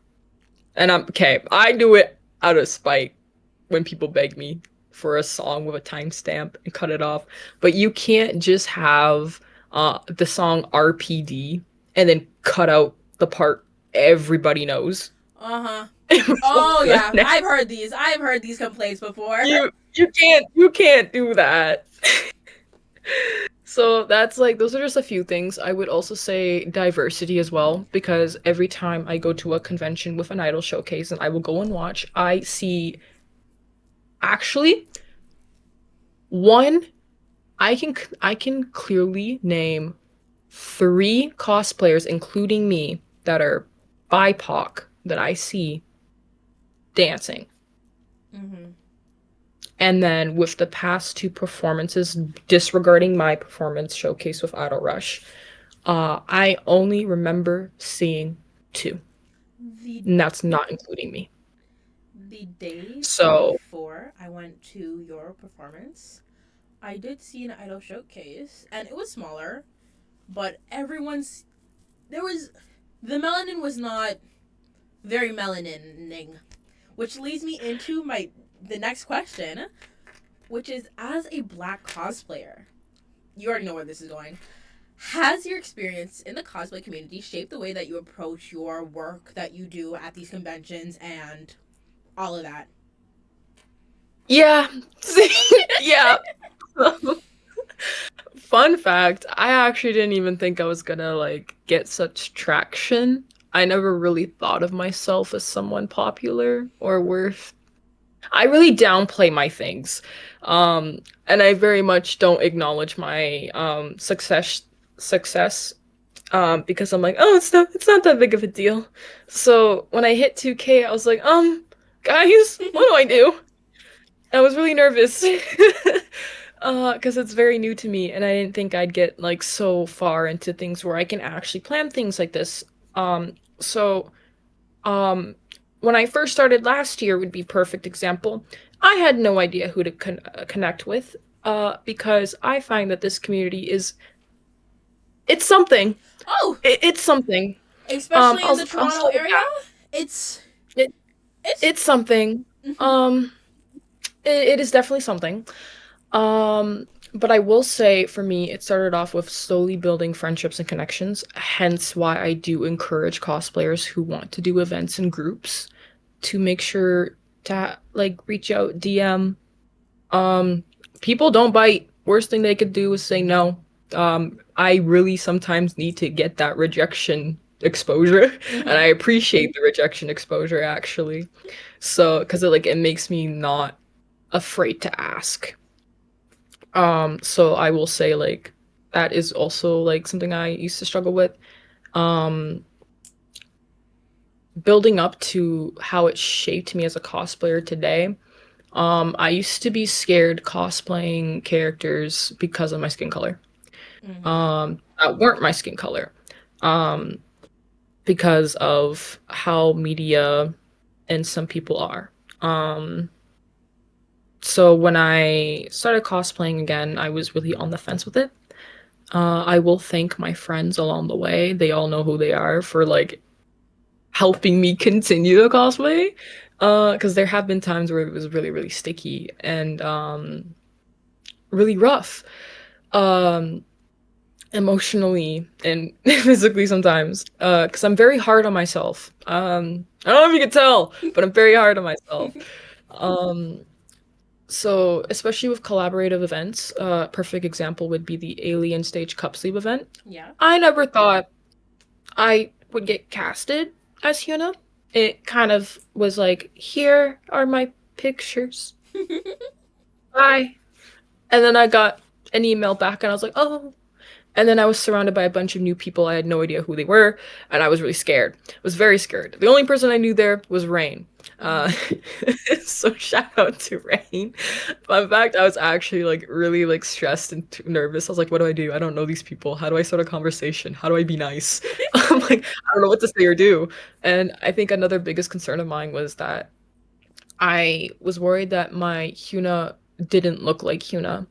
and I'm okay. I do it out of spite when people beg me for a song with a timestamp and cut it off. But you can't just have the song RPD and then cut out the part everybody knows. Uh huh. Before Oh the yeah, next. I've heard these. I've heard these complaints before. You can't do that. So that's like those are just a few things. I would also say diversity as well, because every time I go to a convention with an idol showcase and I will go and watch, I see actually one I can clearly name three cosplayers, including me, that are BIPOC that I see dancing. Mm-hmm. And then with the past two performances, disregarding my performance showcase with Idol Rush, I only remember seeing two, The and that's not including me. the days So, before I went to your performance, I did see an idol showcase, and it was smaller, but everyone's there was the melanin was not very melanining, which leads me into my the next question, which is as a black cosplayer, you already know where this is going. Has your experience in the cosplay community shaped the way that you approach your work that you do at these conventions and all of that? yeah. Yeah. Fun fact, I actually didn't even think I was gonna like get such traction. I never really thought of myself as someone popular or worth. I really downplay my things. And I very much don't acknowledge my success because I'm like, oh, it's not that big of a deal. So when I hit 2K, I was like, guys, what do I do? I was really nervous. Because it's very new to me, and I didn't think I'd get like so far into things where I can actually plan things like this. So um, when I first started last year would be perfect example. I had no idea who to connect with, because I find that this community is it's something. Oh, It's something. especially in the I'll Toronto start with area, that. it's It it's it's something. mm-hmm, Um, it is definitely something. But I will say for me, it started off with slowly building friendships and connections, hence why I do encourage cosplayers who want to do events in groups to make sure to like reach out, DM. Um, People don't bite. Worst thing they could do is say no. I really sometimes need to get that rejection exposure, and mm-hmm. I appreciate the rejection exposure actually. So, because it makes me not afraid to ask. So I will say like that is also like something I used to struggle with. Um, Building up to how it shaped me as a cosplayer today. I used to be scared cosplaying characters because of my skin color. Mm-hmm. that weren't my skin color. Um, because of how media and some people are. Um, so when I started cosplaying again, I was really on the fence with it. I will thank my friends along the way. They all know who they are for like helping me continue the cosplay. Because there have been times where it was really, really sticky and really rough. Um, Emotionally and physically sometimes. Because I'm very hard on myself. I don't know if you can tell, but I'm very hard on myself. Um, so especially with collaborative events, perfect example would be the Alien Stage Cup Sleeve event. Yeah. I never thought I would get casted as Hyuna. It kind of was like, here are my pictures. Bye. And then I got an email back and I was like, oh. And then I was surrounded by a bunch of new people. I had no idea who they were, and I was really scared. I was very scared. The only person I knew there was Rain. Uh, Mm-hmm. so shout out to Rain. But in fact, I was actually like really like stressed and nervous. I was like, what do I do? I don't know these people. How do I start a conversation? How do I be nice? I'm like, I don't know what to say or do. And I think another biggest concern of mine was that I was worried that my Hyuna didn't look like Hyuna.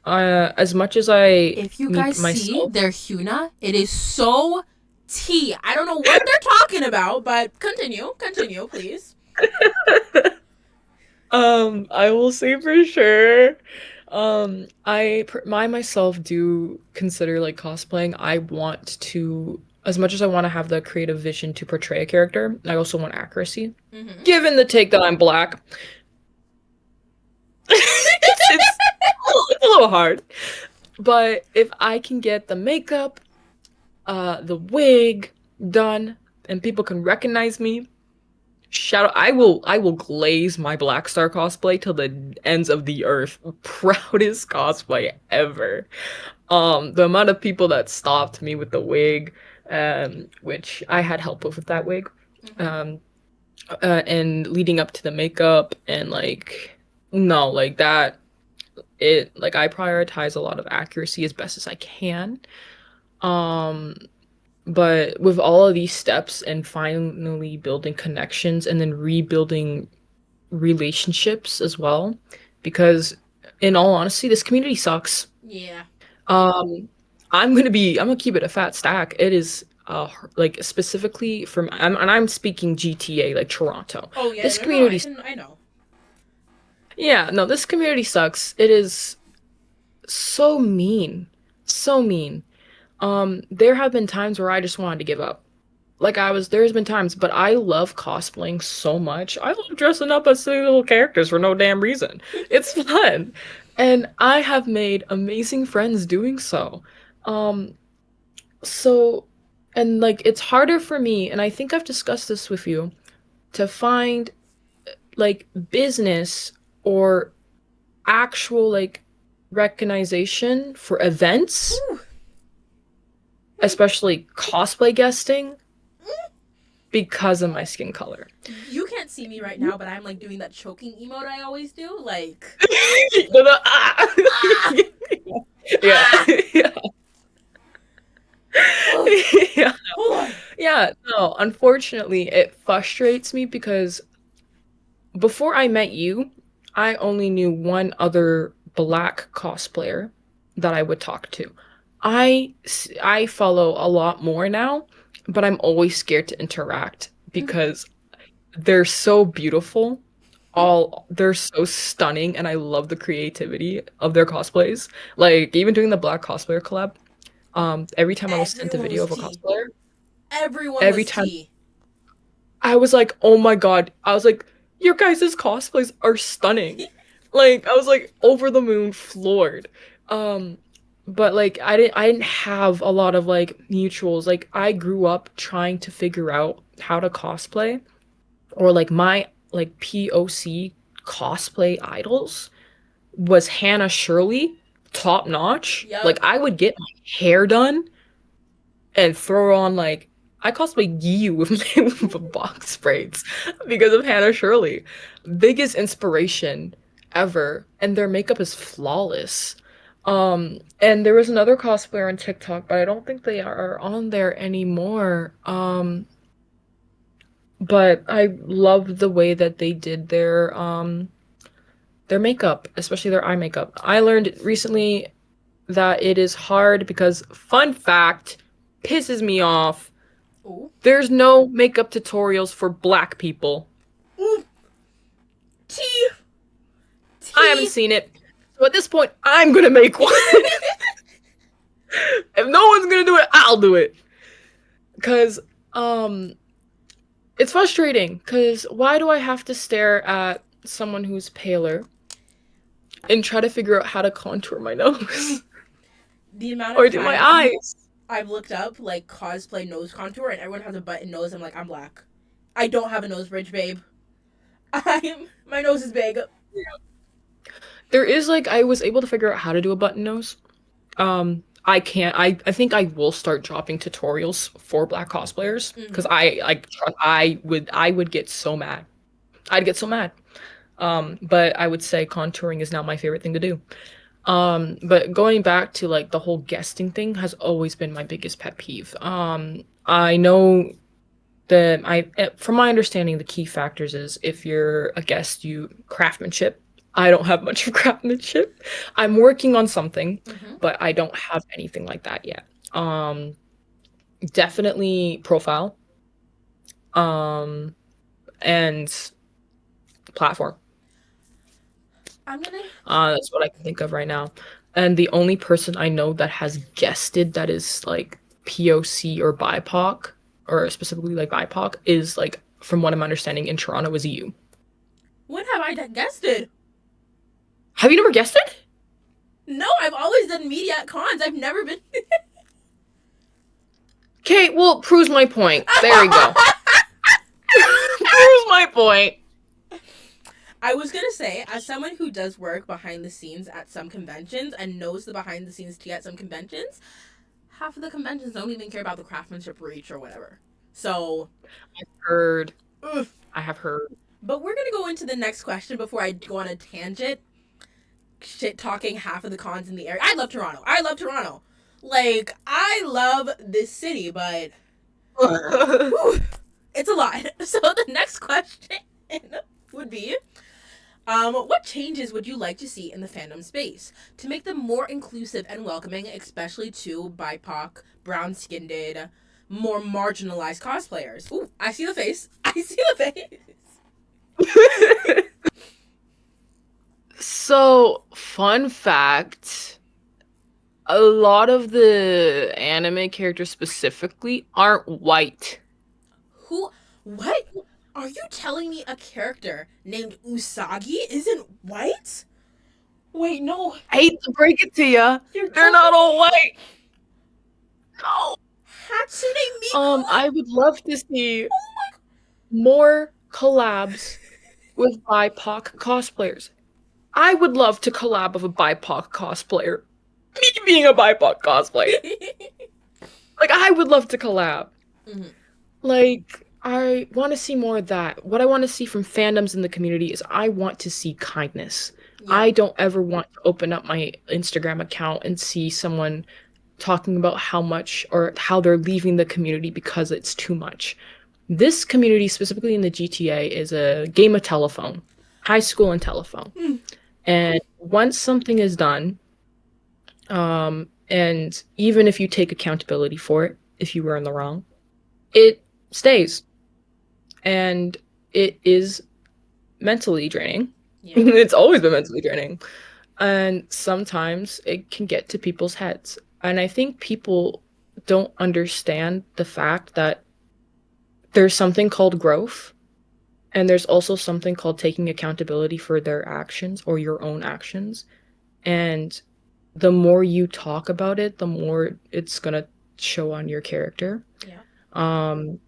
As much as I If you meet guys see myself. their Hyuna, it is so tea. I don't know what they're talking about, but continue, please. I will say for sure. I myself do consider like cosplaying. I want to, as much as I want to have the creative vision to portray a character, I also want accuracy. Mm-hmm. Given the take that I'm black, it's a little hard. But if I can get the makeup, the wig done, and people can recognize me, shout out, I will glaze my Black Star cosplay till the ends of the earth. Proudest cosplay ever. The amount of people that stopped me with the wig, which I had help with that wig. Mm-hmm. Um, and leading up to the makeup and like no, like that it like I prioritize a lot of accuracy as best as I can. Um but with all of these steps and finally building connections and then rebuilding relationships as well, because in all honesty, this community sucks. Yeah. Um, I'm gonna keep it a fat stack. It is like specifically from and I'm speaking GTA like Toronto. Oh yeah. This No, no. I community, can. I know. yeah, no, this community sucks. It is so mean, so mean. There have been times where I just wanted to give up. Like there's been times, but I love cosplaying so much. I love dressing up as silly little characters for no damn reason. It's fun. And I have made amazing friends doing so. Um, so, and like it's harder for me, and I think I've discussed this with you, to find like business or actual like recognition for events, Ooh. especially cosplay guesting, because of my skin color. You can't see me right now, but I'm like doing that choking emote I always do. Like, Ah! ah, Yeah. ah. Yeah. Oh, Yeah. hold on. Yeah. No, unfortunately, it frustrates me because before I met you, I only knew one other black cosplayer that I would talk to. I follow a lot more now, but I'm always scared to interact because they're so beautiful. They're so stunning and I love the creativity of their cosplays. Like even doing the black cosplayer collab, every time I was sent a Everyone video was of a tea. cosplayer, Everyone every was time tea. I was like, oh my god. I was like, your guys' cosplays are stunning. Like, I was like over the moon, floored. Um, but like I didn't have a lot of like mutuals. Like I grew up trying to figure out how to cosplay or like my like POC cosplay idols was Hannah Shirley, top notch. Like Yep. I would get my hair done and throw on like I cosplay Giyu with with box braids because of Hannah Shirley. Biggest inspiration ever, and their makeup is flawless. And there was another cosplayer on TikTok, but I don't think they are on there anymore. But I love the way that they did their makeup, especially their eye makeup. I learned recently that it is hard because, fun fact, pisses me off. Ooh. There's no makeup tutorials for black people. Ooh. Tea. I haven't Tea. seen it. So at this point, I'm gonna make one. If no one's gonna do it, I'll do it. Cause um it's frustrating. Cause why do I have to stare at someone who's paler and try to figure out how to contour my nose The amount of or do my times eyes? I've looked up like cosplay nose contour and everyone has a button nose. I'm like, I'm black. I don't have a nose bridge, babe. My nose is big. There is like I was able to figure out how to do a button nose. I can't. I think I will start dropping tutorials for black cosplayers because Mm-hmm. I would get so mad. I'd get so mad. But I would say contouring is now my favorite thing to do. But going back to like the whole guesting thing has always been my biggest pet peeve. I know that from my understanding, the key factors is if you're a guest, you craftsmanship. I don't have much of craftsmanship. I'm working on something, Mm-hmm. but I don't have anything like that yet. Definitely profile, um, and platform. I'm gonna. That's what I can think of right now. And the only person I know that has guested that is like POC or BIPOC, or specifically like BIPOC, is like, from what I'm understanding, in Toronto is you. When have I guessed it? Have you never guessed it? No, I've always done media at cons. I've never been. Okay, well, proves my point. There we go. Proves my point. I was gonna say, as someone who does work behind the scenes at some conventions and knows the behind the scenes tea at some conventions, half of the conventions don't even care about the craftsmanship reach or whatever. So, Heard. ugh. I have heard. But we're gonna go into the next question before I go on a tangent. Shit talking half of the cons in the area. I love Toronto. I love Toronto. Like, I love this city, but whew, it's a lot. So the next question would be, what changes would you like to see in the fandom space to make them more inclusive and welcoming, especially to BIPOC, brown skinned, more marginalized cosplayers? Ooh, I see the face. I see the face. So, fun fact, a lot of the anime characters specifically aren't white. Who? What? Are you telling me a character named Usagi isn't white? Wait, no. I hate to break it to you, You're they're telling not all me white. No. Hatsune Miku? I would love to see more collabs with BIPOC cosplayers. I would love to collab with a BIPOC cosplayer. Me being a BIPOC cosplayer. Like, I would love to collab. Mm-hmm. Like, I want to see more of that. What I want to see from fandoms in the community is I want to see kindness. Yeah. I don't ever want to open up my Instagram account and see someone talking about how much or how they're leaving the community because it's too much. This community, specifically in the GTA, is a game of telephone, high school and telephone. Mm. And once something is done, and even if you take accountability for it, if you were in the wrong, it stays. And it is mentally draining. Yeah. It's always been mentally draining. And sometimes it can get to people's heads. And I think people don't understand the fact that there's something called growth, and there's also something called taking accountability for their actions or your own actions. And the more you talk about it, the more it's gonna show on your character. Yeah. Um,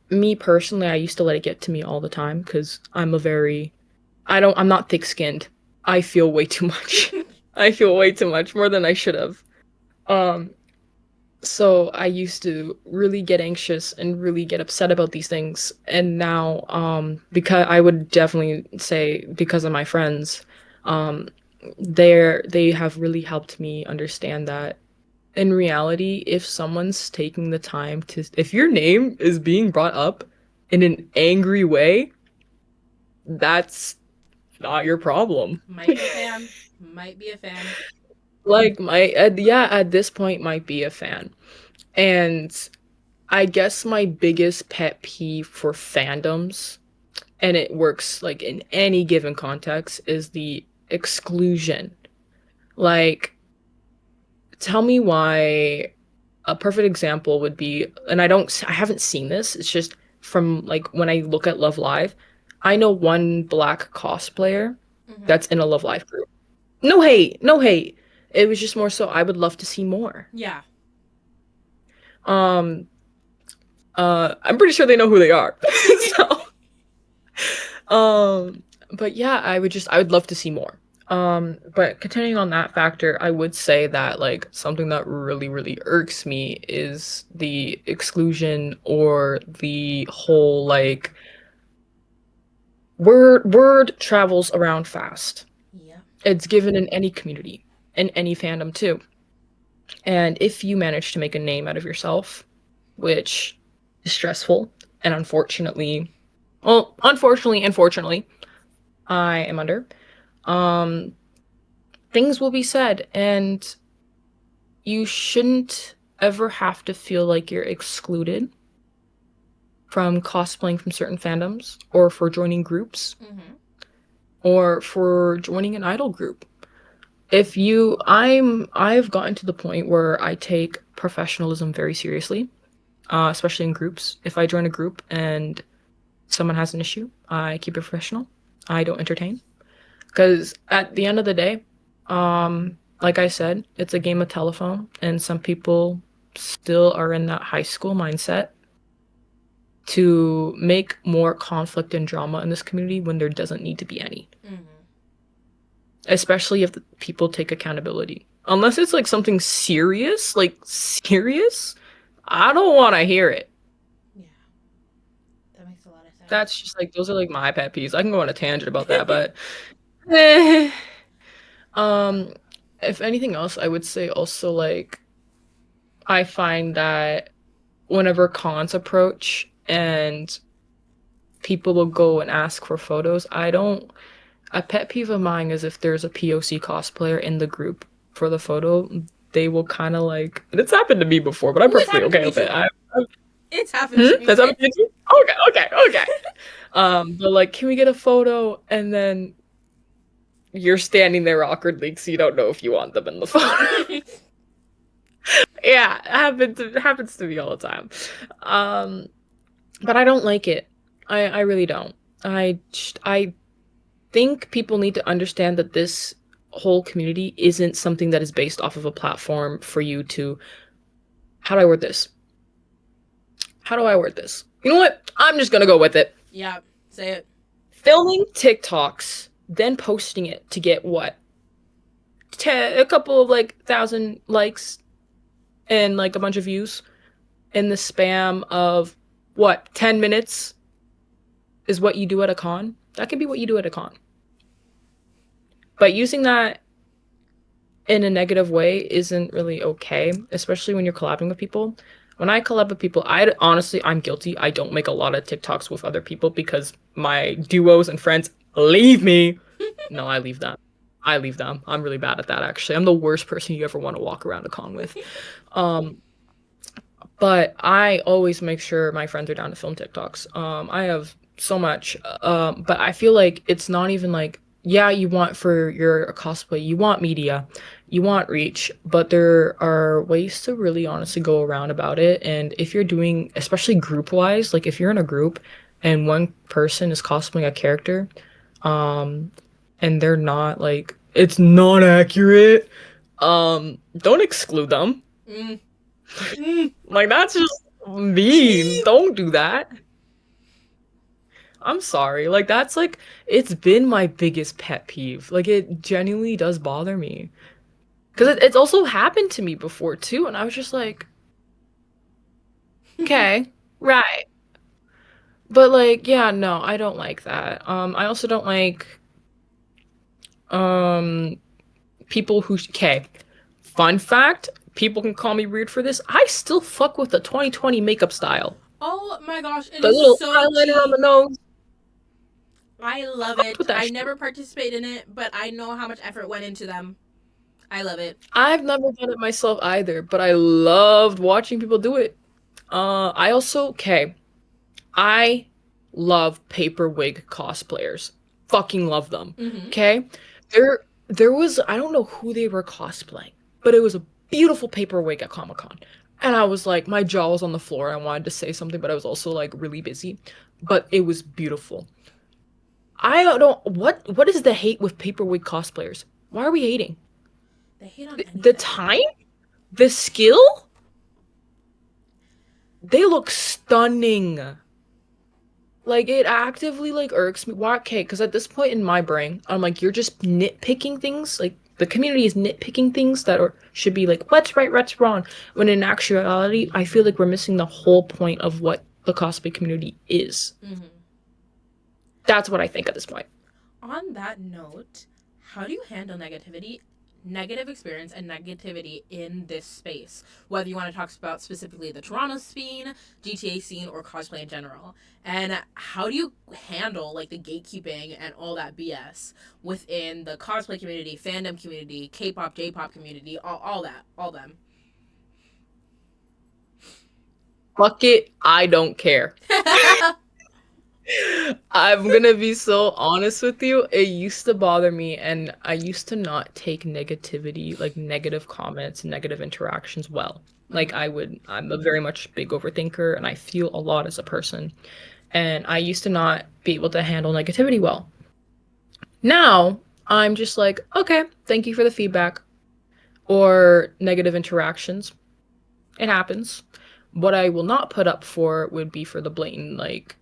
me personally, I used to let it get to me all the time because I'm not thick-skinned. I feel way too much. I feel way too much, more than I should have. Um, so I used to really get anxious and really get upset about these things. And now, because I would definitely say because of my friends, um, they have really helped me understand that in reality, if someone's taking the time to, if your name is being brought up in an angry way, that's not your problem. Might be a fan. Might be a fan. Like yeah, at this point might be a fan. And I guess my biggest pet peeve for fandoms, and it works like in any given context, is the exclusion. Like, tell me why. A perfect example would be, and I haven't seen this, it's just from like when I look at Love Live, I know one black cosplayer Mm-hmm. that's in a Love Live group. No hate, no hate. It was just more so I would love to see more. Yeah. Um, I'm pretty sure they know who they are. So, um, but yeah, I would love to see more. But continuing on that factor, I would say that like something that really, really irks me is the exclusion or the whole like word travels around fast. Yeah. It's given in any community, in any fandom too. And if you manage to make a name out of yourself, which is stressful and unfortunately, fortunately, I am under, um, things will be said, and you shouldn't ever have to feel like you're excluded from cosplaying from certain fandoms or for joining groups Mm-hmm. or for joining an idol group. I've gotten to the point where I take professionalism very seriously, especially in groups. If I join a group and someone has an issue, I keep it professional. I don't entertain. Because at the end of the day, like I said, it's a game of telephone, and some people still are in that high school mindset to make more conflict and drama in this community when there doesn't need to be any. Mm-hmm. Especially if the people take accountability. Unless it's like something serious, I don't want to hear it. Yeah. That makes a lot of That's just like those are like my pet peeves. I can go on a tangent about that, sense. but eh. um, if anything else, I would say also like I find that whenever cons approach and people will go and ask for photos, I don't. A pet peeve of mine is if there's a POC cosplayer in the group for the photo, they will kind of like. And it's happened to me before, but I'm Ooh, it's perfectly happened to okay me with it. too. It's happened to me That's too. happened to you? Okay, okay, okay. But like, can we get a photo? And then you're standing there awkwardly because you don't know if you want them in the photo. Yeah, it happens to me all the time. Um, but I don't like it. I really don't. I think people need to understand that this whole community isn't something that is based off of a platform for you to. How do I word this? How do I word this? You know what? I'm just gonna go with it. Yeah. Say it. Filming TikToks, then posting it to get what? A couple of like thousand likes and like a bunch of views in the spam of what, 10 minutes is what you do at a con? That could be what you do at a con. But using that in a negative way isn't really okay, especially when you're collabing with people. When I collab with people, I honestly, I'm guilty. I don't make a lot of TikToks with other people because my duos and friends leave me. No, I leave them. I leave them. I'm really bad at that, actually. I'm the worst person you ever want to walk around a con with. Um, but I always make sure my friends are down to film TikToks. I have so much, but I feel like it's not even like, yeah, you want for your cosplay, you want media, you want reach, but there are ways to really honestly go around about it. And if you're doing, especially group wise, like if you're in a group and one person is cosplaying a character, um, and they're not like, it's not accurate, don't exclude them. Mm. Mm. Like that's just mean. Gee. Don't do that. I'm sorry. Like that's like it's been my biggest pet peeve. Like it genuinely does bother me. Cuz it's also happened to me before too and I was just like, "Okay, right." But like, yeah, no, I don't like that. I also don't like um people who okay. Fun fact, people can call me weird for this. I still fuck with the 2020 makeup style. Oh my gosh, it The is little so eyeliner on the cheap. nose. I I love fucked it. with that I shit. never participate in it, but I know how much effort went into them. I love it. I've never done it myself either, but I loved watching people do it. I also okay. I love paper wig cosplayers. Fucking love them. Mm-hmm. Okay? There was I don't know who they were cosplaying, but it was a beautiful paper wig at Comic-Con. And I was like, my jaw was on the floor. I wanted to say something, but I was also like really busy. But it was beautiful. I don't what is the hate with paper wig cosplayers? Why are we hating? They hate on The anything. time? The skill? They look stunning. Like it actively like irks me. Why? Okay, because at this point in my brain, I'm like, you're just nitpicking things. Like the community is nitpicking things that are should be like, what's right, what's wrong. When in actuality, I feel like we're missing the whole point of what the cosplay community is. Mm-hmm. That's what I think at this point. On that note, how do you handle negativity, negative experience, and negativity in this space? Whether you want to talk about specifically the Toronto scene, GTA scene, or cosplay in general, and how do you handle like the gatekeeping and all that BS within the cosplay community, fandom community, K-pop, J-pop community, all that, all them. Fuck it, I don't care. I'm gonna be so honest with you. It used to bother me, and I used to not take negativity, like negative comments, negative interactions well. Like Mm-hmm. I'm a very much big overthinker, and I feel a lot as a person. And I used to not be able to handle negativity well. Now, I'm just like, okay, thank you for the feedback or negative interactions. It happens. What I will not put up for would be for the blatant like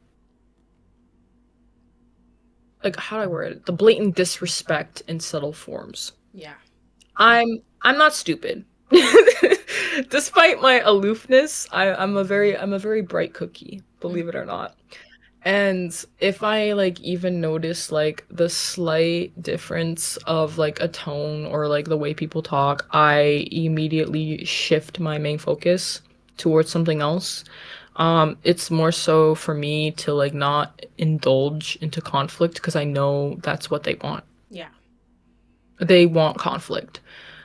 how do I word it? The blatant disrespect in subtle forms. Yeah. I'm not stupid. Despite my aloofness, I'm a very bright cookie, believe it Mm-hmm. or not. And if I like even notice like the slight difference of like a tone or like the way people talk, I immediately shift my main focus towards something else. It's more so for me to like not indulge into conflict because I know that's what they want. Yeah. They want conflict.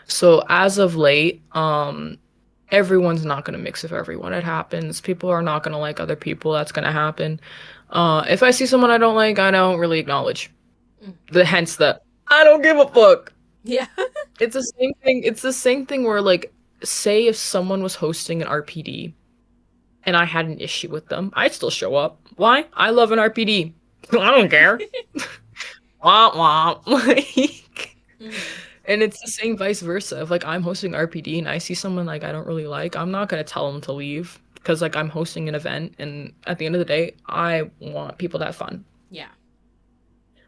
So as of late, everyone's not gonna mix with everyone. It happens. People are not gonna like other people. That's gonna happen. If I see someone I don't like, I don't really acknowledge. Mm. Hence the I don't give a fuck. Yeah. It's the same thing. It's the same thing where like say if someone was hosting an RPD and I had an issue with them, I'd still show up. Why? I love an RPD. I don't care. Womp womp. Like, Mm-hmm. and it's the same vice versa. If like I'm hosting RPD and I see someone like I don't really like, I'm not gonna tell them to leave because like I'm hosting an event and at the end of the day, I want people to have fun. Yeah.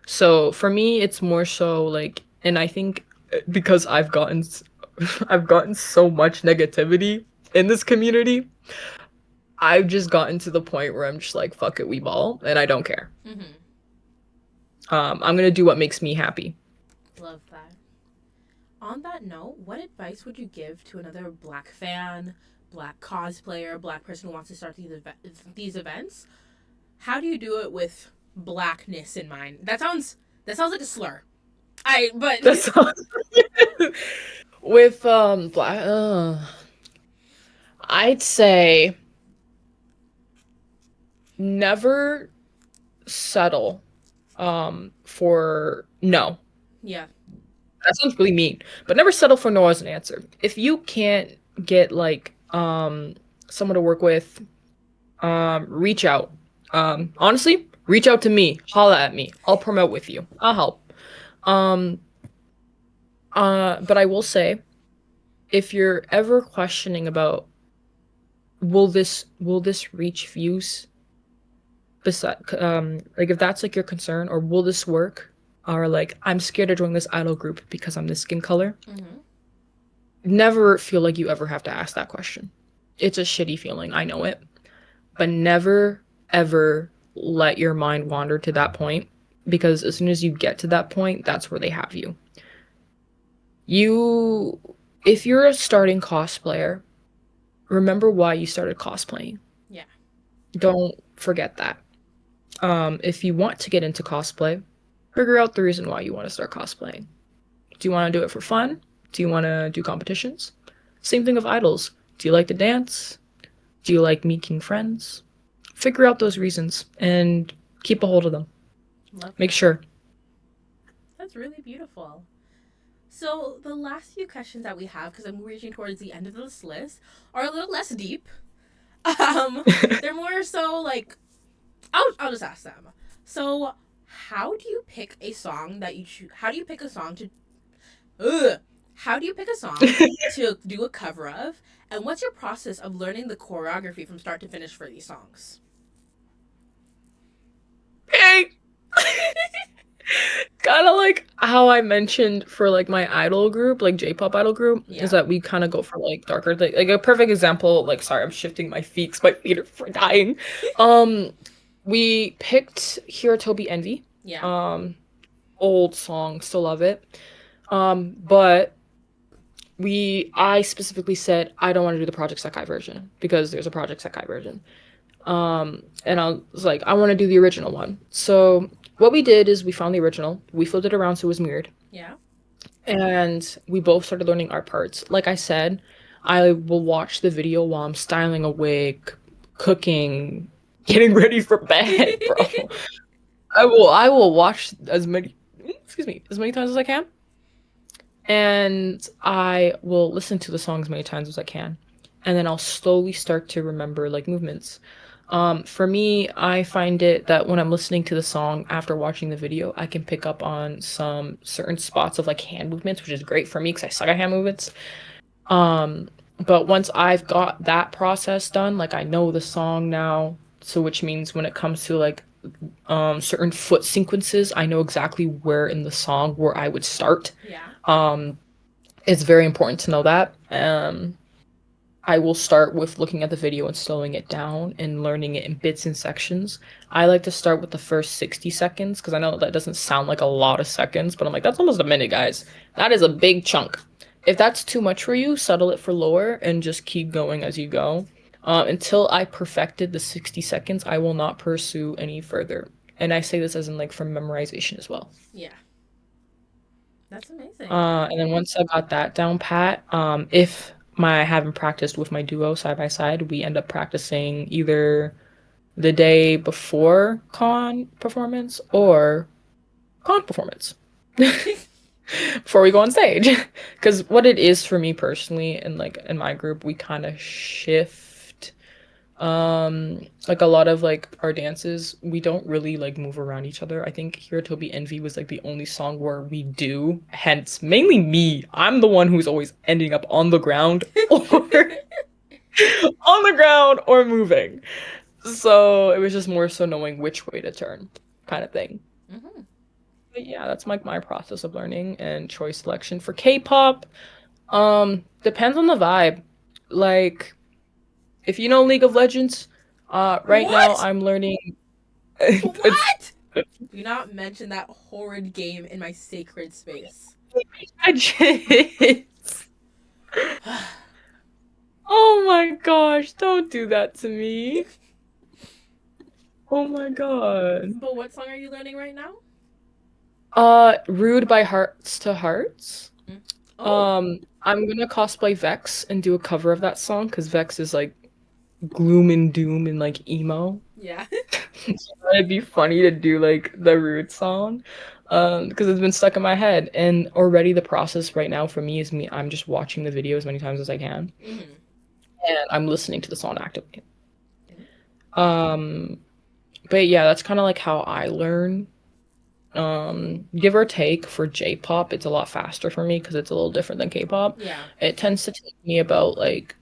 So for me, it's more so like, and I think because I've gotten so much negativity in this community, I've just gotten to the point where I'm just like, fuck it, we ball, and I don't care. Mm-hmm. I'm gonna do what makes me happy. Love that. On that note, what advice would you give to another black fan, black cosplayer, black person who wants to start these events? How do you do it with blackness in mind? That sounds like a slur. I but That's all. With black, I'd say never settle for no. yeah. That sounds really mean, but never settle for no as an answer. If you can't get like someone to work with, reach out. Honestly, reach out to me. Holla at me. I'll promote with you. I'll help. Um but I will say if you're ever questioning about will this reach views beside like if that's like your concern or will this work or like I'm scared to join this idol group because I'm this skin color, Mm-hmm. never feel like you ever have to ask that question. It's a shitty feeling, I know it, but never ever let your mind wander to that point because as soon as you get to that point, that's where they have you. You, if you're a starting cosplayer, remember why you started cosplaying. Yeah. Don't forget that. If you want to get into cosplay, figure out the reason why you want to start cosplaying. Do you want to do it for fun? Do you want to do competitions? Same thing with idols. Do you like to dance? Do you like making friends? Figure out those reasons and keep a hold of them. Love Make that. sure. That's really beautiful. So the last few questions that we have, because I'm reaching towards the end of this list, are a little less deep. Um, they're more so like I'll just ask them. So, how do you pick a song that you choose? How do you pick a song to? Ugh, how do you pick a song to do a cover of? And what's your process of learning the choreography from start to finish for these songs? Hey, kind of like how I mentioned for like my idol group, like J-pop idol group, is Yeah, that we kind of go for like darker, like a perfect example. Like, sorry, I'm shifting my feet 'cause my feet are dying. Um, we picked Hirotobi Envy. yeah, Um, Old song, still love it. But I specifically said I don't want to do the Project Sekai version because there's a Project Sekai version. And I was like, I want to do the original one. So what we did is we found the original, we flipped it around so it was mirrored, yeah. and we both started learning our parts. Like I said, I will watch the video while I'm styling a wig, cooking, getting ready for bed, bro. I will watch as many excuse me, as many times as I can, and I will listen to the song as many times as I can. And then I'll slowly start to remember like movements. For me, I find it that when I'm listening to the song after watching the video, I can pick up on some certain spots of like hand movements, which is great for me because I suck at hand movements. Um, but once I've got that process done, like I know the song now, so which means when it comes to like certain foot sequences, I know exactly where in the song where I would start. Yeah. Um, it's very important to know that. I will start with looking at the video and slowing it down and learning it in bits and sections. I like to start with the first 60 seconds because I know that doesn't sound like a lot of seconds, but I'm like, that's almost a minute, guys. That is a big chunk. If that's too much for you, settle it for lower and just keep going as you go. Until I perfected the 60 seconds, I will not pursue any further. And I say this as in like from memorization as well. Yeah. That's amazing. And then once I got that down pat, if I haven't practiced with my duo side by side, we end up practicing either the day before con performance or con performance before we go on stage. Because what it is for me personally, and like in my group, we kind of shift like a lot of like our dances, we don't really like move around each other. I think Hirotobi Envy was like the only song where we do, hence mainly me, I'm the one who's always ending up on the ground or on the ground or moving. So it was just more so knowing which way to turn kind of thing. Hmm. But yeah, that's like my process of learning and choice selection for K-pop. Depends on the vibe. Like if you know League of Legends, right now What? I'm learning. It's What? Do not mention that horrid game in my sacred space. Legends. Oh my gosh, don't do that to me. Oh my god. But what song are you learning right now? Rude by Hearts to Hearts. Mm. Oh, I'm gonna cosplay Vex and do a cover of that song because Vex is like gloom and doom and like emo. yeah. So it'd be funny to do like the Rude song, because it's been stuck in my head. And already the process right now for me is me. I'm just watching the video as many times as I can, Hmm. and I'm listening to the song actively. Um, but yeah, that's kind of like how I learn. Give or take for J-pop, it's a lot faster for me because it's a little different than K-pop. Yeah. It tends to take me about like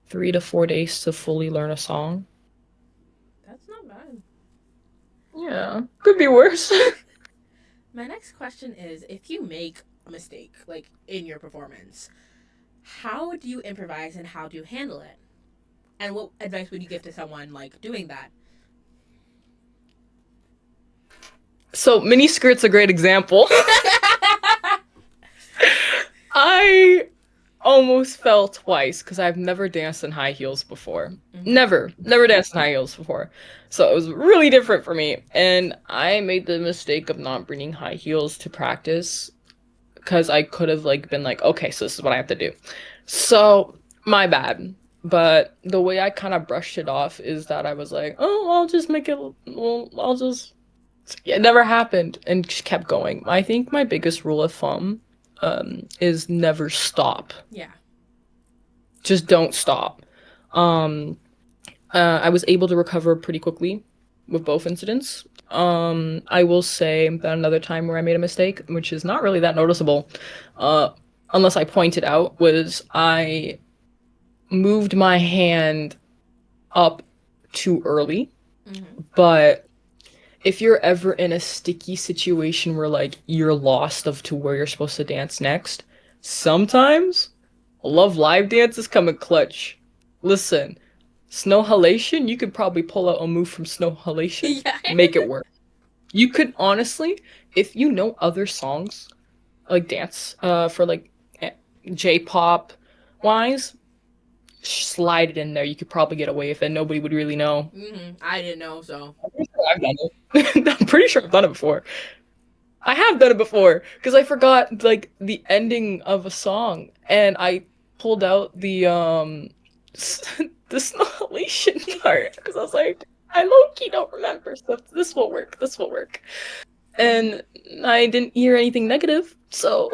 3 to 4 days to fully learn a song. That's not bad. Yeah, could be worse. My next question is if you make a mistake, like in your performance, how do you improvise and how do you handle it? And what advice would you give to someone like doing that? So mini skirt's a great example. almost fell twice because I've never danced in high heels before. Mm-hmm. Never danced in high heels before. So it was really different for me. And I made the mistake of not bringing high heels to practice because I could have like been like, okay, so this is what I have to do. So my bad. But the way I kind of brushed it off is that I was like, oh, I'll just make it. Well, I'll just. It never happened and just kept going. I think my biggest rule of thumb is never stop. Yeah. Just don't stop. Um, I was able to recover pretty quickly with both incidents. I will say that another time where I made a mistake, which is not really that noticeable, uh, unless I point it out, was I moved my hand up too early. Mm-hmm. But if you're ever in a sticky situation where like you're lost of to where you're supposed to dance next, sometimes Love Live dances come in clutch. Listen, Snow Halation, you could probably pull out a move from Snow Halation, Yeah. make it work. You could honestly, if you know other songs like dance, for like eh, J-pop wise, slide it in there. You could probably get away with it. Nobody would really know. Mm-hmm. I didn't know, so. I'm pretty sure I've done it. I'm pretty sure I've done it before. I have done it before because I forgot like the ending of a song and I pulled out the the Snowhalation part because I was like, I low key don't remember, so this will work. This will work. And I didn't hear anything negative, so.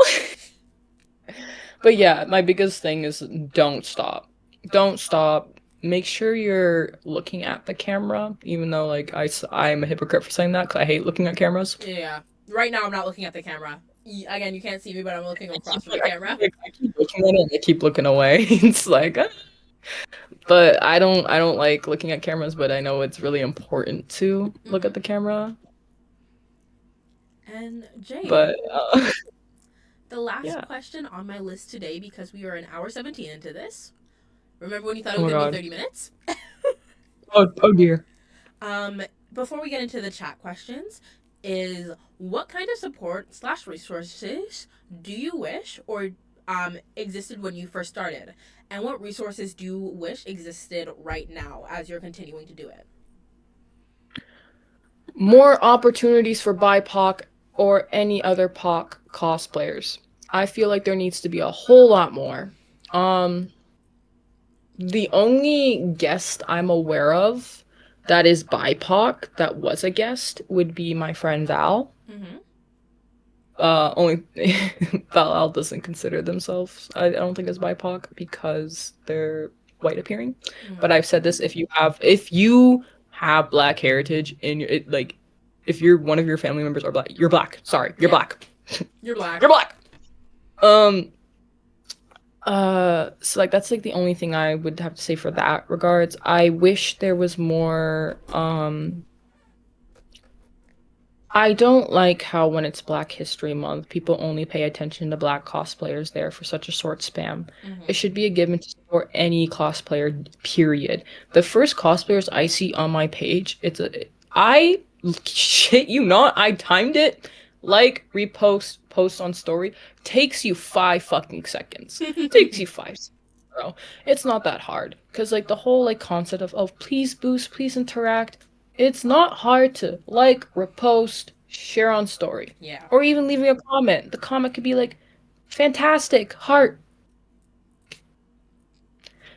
But yeah, my biggest thing is don't stop. Don't stop. Make sure you're looking at the camera, even though like I'm a hypocrite for saying that because I hate looking at cameras. Yeah. Right now, I'm not looking at the camera. Again, you can't see me, but I'm looking across from the camera. I keep looking at it and I keep looking away. It's like, but I don't like looking at cameras, but I know it's really important to look at Mm-hmm. the camera. And Jay, But the last yeah. question on my list today, because we are an hour 17 into this. Remember when you thought it Oh was my gonna be god. 30 minutes? Oh dear. Um, Before we get into the chat questions, is what kind of support slash resources do you wish or existed when you first started, and what resources do you wish existed right now as you're continuing to do it? More opportunities for BIPOC or any other POC cosplayers. I feel like there needs to be a whole lot more. Um, the only guest I'm aware of that is BIPOC that was a guest would be my friend Val. Mm-hmm. Only Val doesn't consider themselves. I don't think as BIPOC because they're white appearing. But Mm-hmm. I've said this: if you have black heritage in your like, if you're one of your family members are black, you're black. Sorry, you're Yeah, black. you're black. You're black. Um. So like that's like the only thing I would have to say for that regards. I wish there was more. I don't like how when it's Black History Month, people only pay attention to black cosplayers there for such a short span. It Mm-hmm. should be a given to support any cosplayer, period. The first cosplayers I see on my page, I shit you not, I timed it. Like, repost, post on story. Takes you 5 fucking seconds. Takes you 5 seconds, bro. It's not that hard. Cause like the whole like concept of please boost, please interact, it's not hard to like, repost, share on story, Yeah. or even leaving a comment. The comment could be like, fantastic, heart.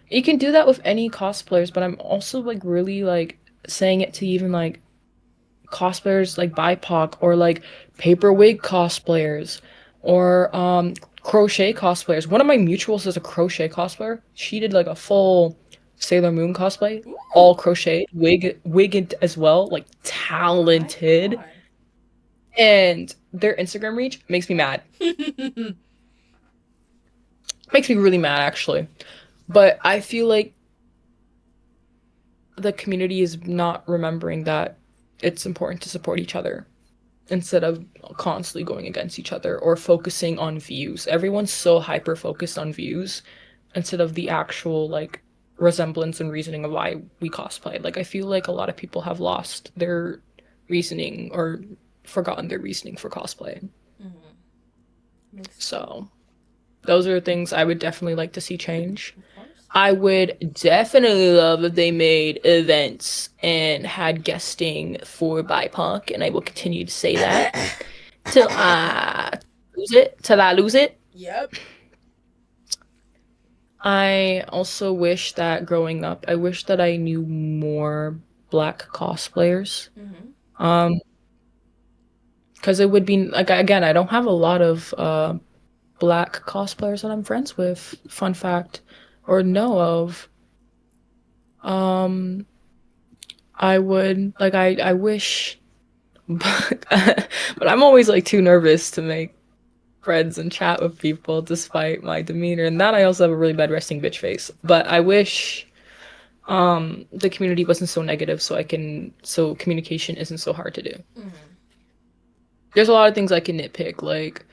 You can do that with any cosplayers, but I'm also like really like saying it to even like cosplayers like BIPOC or like paper wig cosplayers or crochet cosplayers. One of my mutuals is a crochet cosplayer. She did like a full Sailor Moon cosplay, all Ooh. crochet, wig as well, like My talented. God. And their Instagram reach makes me mad. Makes me really mad actually. But I feel like the community is not remembering that it's important to support each other instead of constantly going against each other or focusing on views. Everyone's so hyper focused on views instead of the actual like resemblance and reasoning of why we cosplay. Like I feel like a lot of people have lost their reasoning or forgotten their reasoning for cosplaying. Mm-hmm. Makes sense. So Those are things I would definitely like to see change. Of course. I would definitely love if they made events and had guesting for BIPOC, and I will continue to say that till I lose it. Till I lose it. Yep. I also wish that growing up, I wish that I knew more black cosplayers. Mm-hmm. Um, because it would be like again, I don't have a lot of black cosplayers that I'm friends with. Fun fact, or know of. Um, I would like I wish, but I'm always like too nervous to make friends and chat with people despite my demeanor, and that I also have a really bad resting bitch face. But I wish the community wasn't so negative so communication isn't so hard to do. Mm-hmm. There's a lot of things I can nitpick, like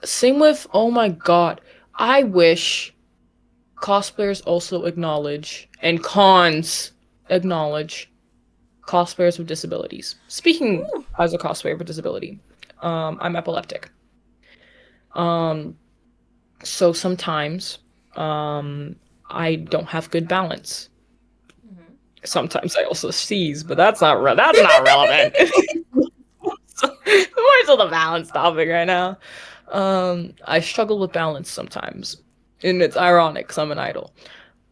same with, oh my god, I wish cosplayers also acknowledge and cons acknowledge cosplayers with disabilities. Speaking Ooh. as a cosplayer with disability, I'm epileptic. Um, so sometimes um, I don't have good balance. Mm-hmm. Sometimes I also seize, but that's not relevant. So, more so the balance topic right now. I struggle with balance sometimes, and it's ironic because I'm an idol.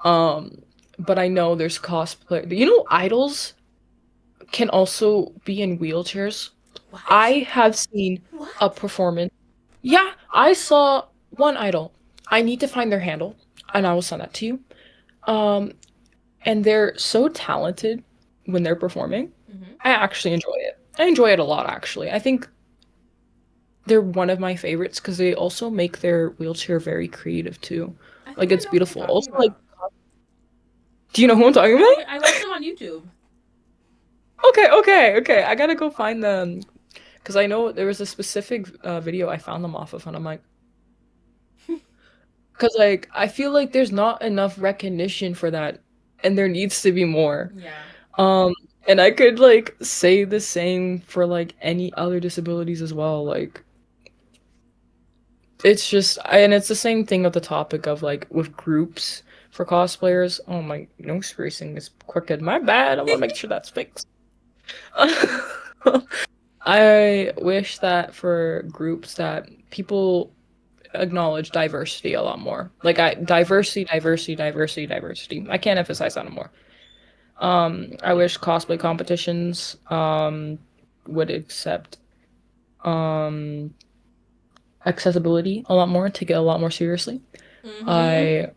Um, but I know there's cosplay. You know, idols can also be in wheelchairs. What? I have seen a What? performance. Yeah, I saw one idol. I need to find their handle, and I will send that to you. Um, and they're so talented when they're performing. Mm-hmm. I actually enjoy it. I enjoy it a lot, actually. I think they're one of my favorites because they also make their wheelchair very creative too. I Like think I it's know who you're beautiful. talking Also, like, about. do you know who I'm talking I about? watched them on YouTube. Okay. I gotta go find them because I know there was a specific video I found them off of, and I'm like, because like I feel like there's not enough recognition for that, and there needs to be more. Yeah. Um, and I could like say the same for like any other disabilities as well. Like it's just and it's the same thing of the topic of like with groups for cosplayers. Oh my nose piercing is crooked. My bad. I want to make sure that's fixed. I wish that for groups that people acknowledge diversity a lot more. Like diversity. I can't emphasize that anymore. I wish cosplay competitions would accept um accessibility a lot more, take it a lot more seriously. Mm-hmm. I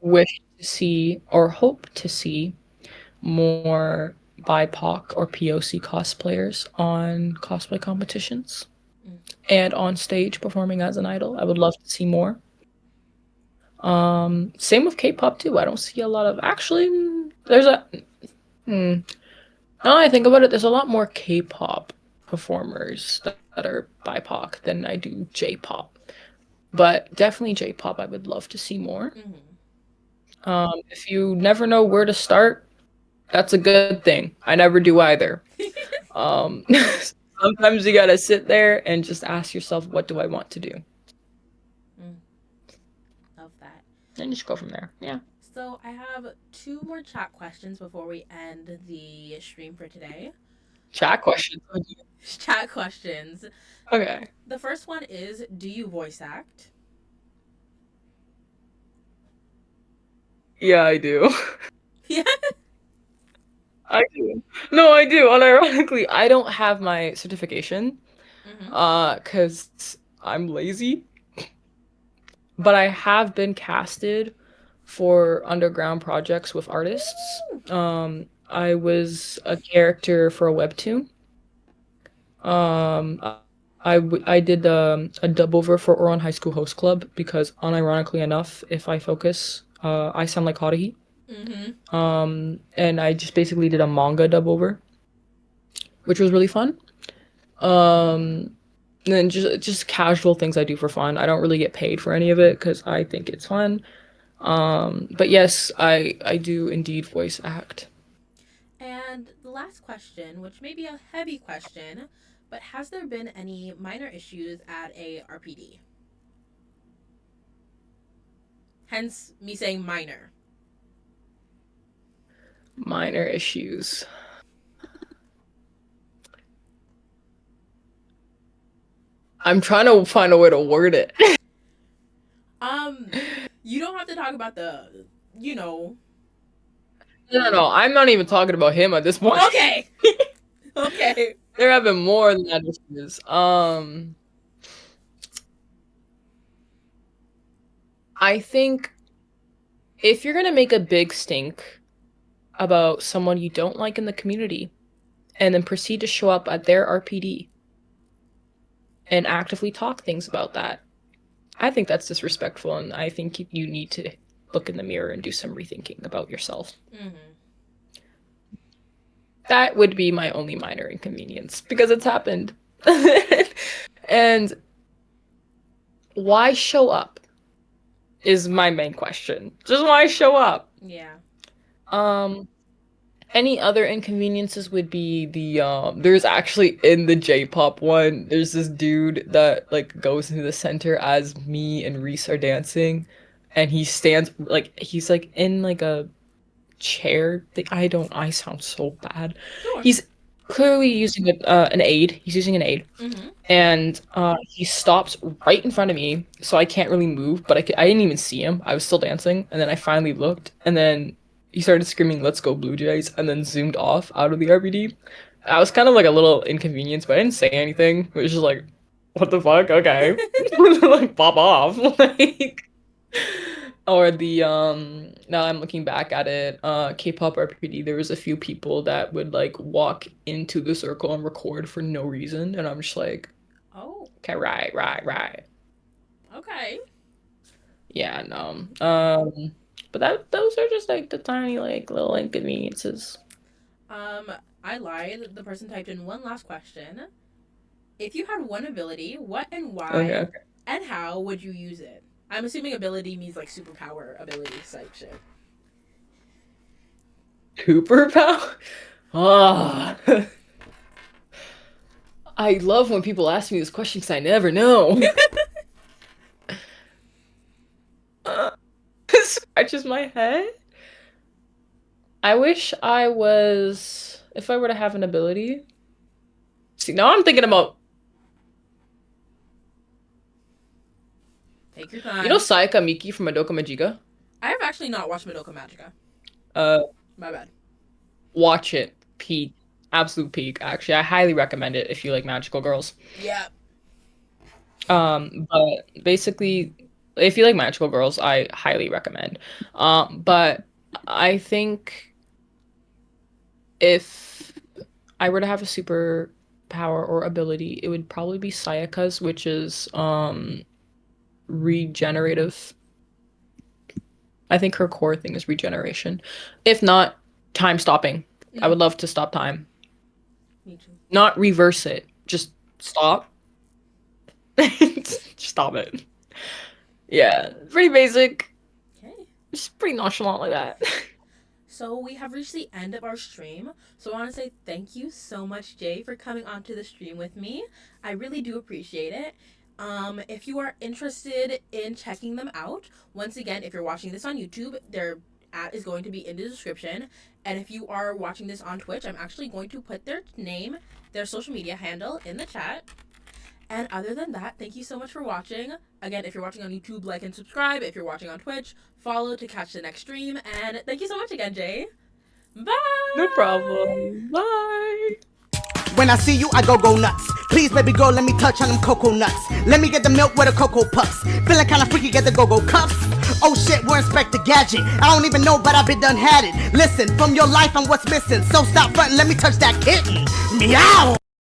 wish to see or hope to see more BIPOC or POC cosplayers on cosplay competitions and on stage performing as an idol. I would love to see more. Same with K-pop too. I don't see a lot of actually. There's a hmm, now that I think about it, there's a lot more K-pop performers that are BIPOC than I do J-pop. But definitely J-pop, I would love to see more. Mm-hmm. If you never know where to start, that's a good thing. I never do either. Um, sometimes you gotta sit there and just ask yourself, what do I want to do? Mm, love that. And just go from there. Yeah. So I have two more chat questions before we end the stream for today. Chat questions. Chat questions. Okay. The first one is, do you voice act? Yeah, I do. Yeah. I do. No, I do. Unironically, I don't have my certification, Mm-hmm. 'cause I'm lazy, but I have been casted for underground projects with artists. Ooh. I was a character for a webtoon. I did a dub over for Oron High School Host Club because, unironically enough, if I focus, I sound like Haruhi. Mm-hmm. And I just basically did a manga dub over, which was really fun. Um, and then just casual things I do for fun. I don't really get paid for any of it because I think it's fun. But yes, I do indeed voice act. And the last question, which may be a heavy question, but has there been any minor issues at a RPD? Hence me saying minor. Minor issues. I'm trying to find a way to word it. You don't have to talk about the, you know. No. I'm not even talking about him at this point. Okay. Okay. There have been more than that issues. I think if you're gonna make a big stink about someone you don't like in the community, and then proceed to show up at their RPD and actively talk things about that, I think that's disrespectful, and I think you need to look in the mirror and do some rethinking about yourself. Mm-hmm. That would be my only minor inconvenience because it's happened. And why show up is my main question. Just why show up? Yeah. Um, any other inconveniences would be there's actually in the J-pop one, there's this dude that like goes into the center as me and Reese are dancing, and he stands like he's like in like a chair thing. I sound so bad. Sure. He's clearly using an aid. He's using an aid. Mm-hmm. And he stops right in front of me, so I can't really move. But I didn't even see him. I was still dancing, and then I finally looked, and then he started screaming, "Let's go Blue Jays!" and then zoomed off out of the RBD. I was kind of like a little inconvenienced, but I didn't say anything. It was just like, "What the fuck? Okay," like pop off, like. Or the now I'm looking back at it, K-pop RPD, there was a few people that would like walk into the circle and record for no reason, and I'm just like, Oh. okay, right. Okay. Yeah, no. But those are just like the tiny like little inconveniences. I lied. The person typed in one last question. If you had one ability, what and why Okay. and how would you use it? I'm assuming ability means like superpower ability type shit. Superpower? Ah. I love when people ask me this question because I never know. Scratches my head. I wish I was. If I were to have an ability. See, now I'm thinking about. Take your time. You know Sayaka Miki from Madoka Magica? I have actually not watched Madoka Magica. My bad. Watch it. Peak. Absolute peak, actually. I highly recommend it if you like magical girls. Yeah. But basically, if you like magical girls, I highly recommend. But I think if I were to have a superpower or ability, it would probably be Sayaka's, which is regenerative. I think her core thing is regeneration. If not, time stopping. I would love to stop time. Me too. Not reverse it. Just stop. Stop it. Yeah, pretty basic. Okay. Just pretty nonchalant like that. So we have reached the end of our stream. So I want to say thank you so much, Jay, for coming onto the stream with me. I really do appreciate it. If you are interested in checking them out, once again, if you're watching this on YouTube, their ad is going to be in the description. And if you are watching this on Twitch, I'm actually going to put their name, their social media handle in the chat. And other than that, thank you so much for watching. Again, if you're watching on YouTube, like and subscribe. If you're watching on Twitch, follow to catch the next stream. And thank you so much again, Jay. Bye! No problem. Bye! When I see you, I go nuts. Please, baby girl, let me touch on them cocoa nuts. Let me get the milk with the cocoa puffs. Feeling kinda freaky, get the go-go cups. Oh shit, we're Inspector Gadget. I don't even know, but I been done had it. Listen, from your life, I'm what's missing. So stop frontin', let me touch that kitten. Meow!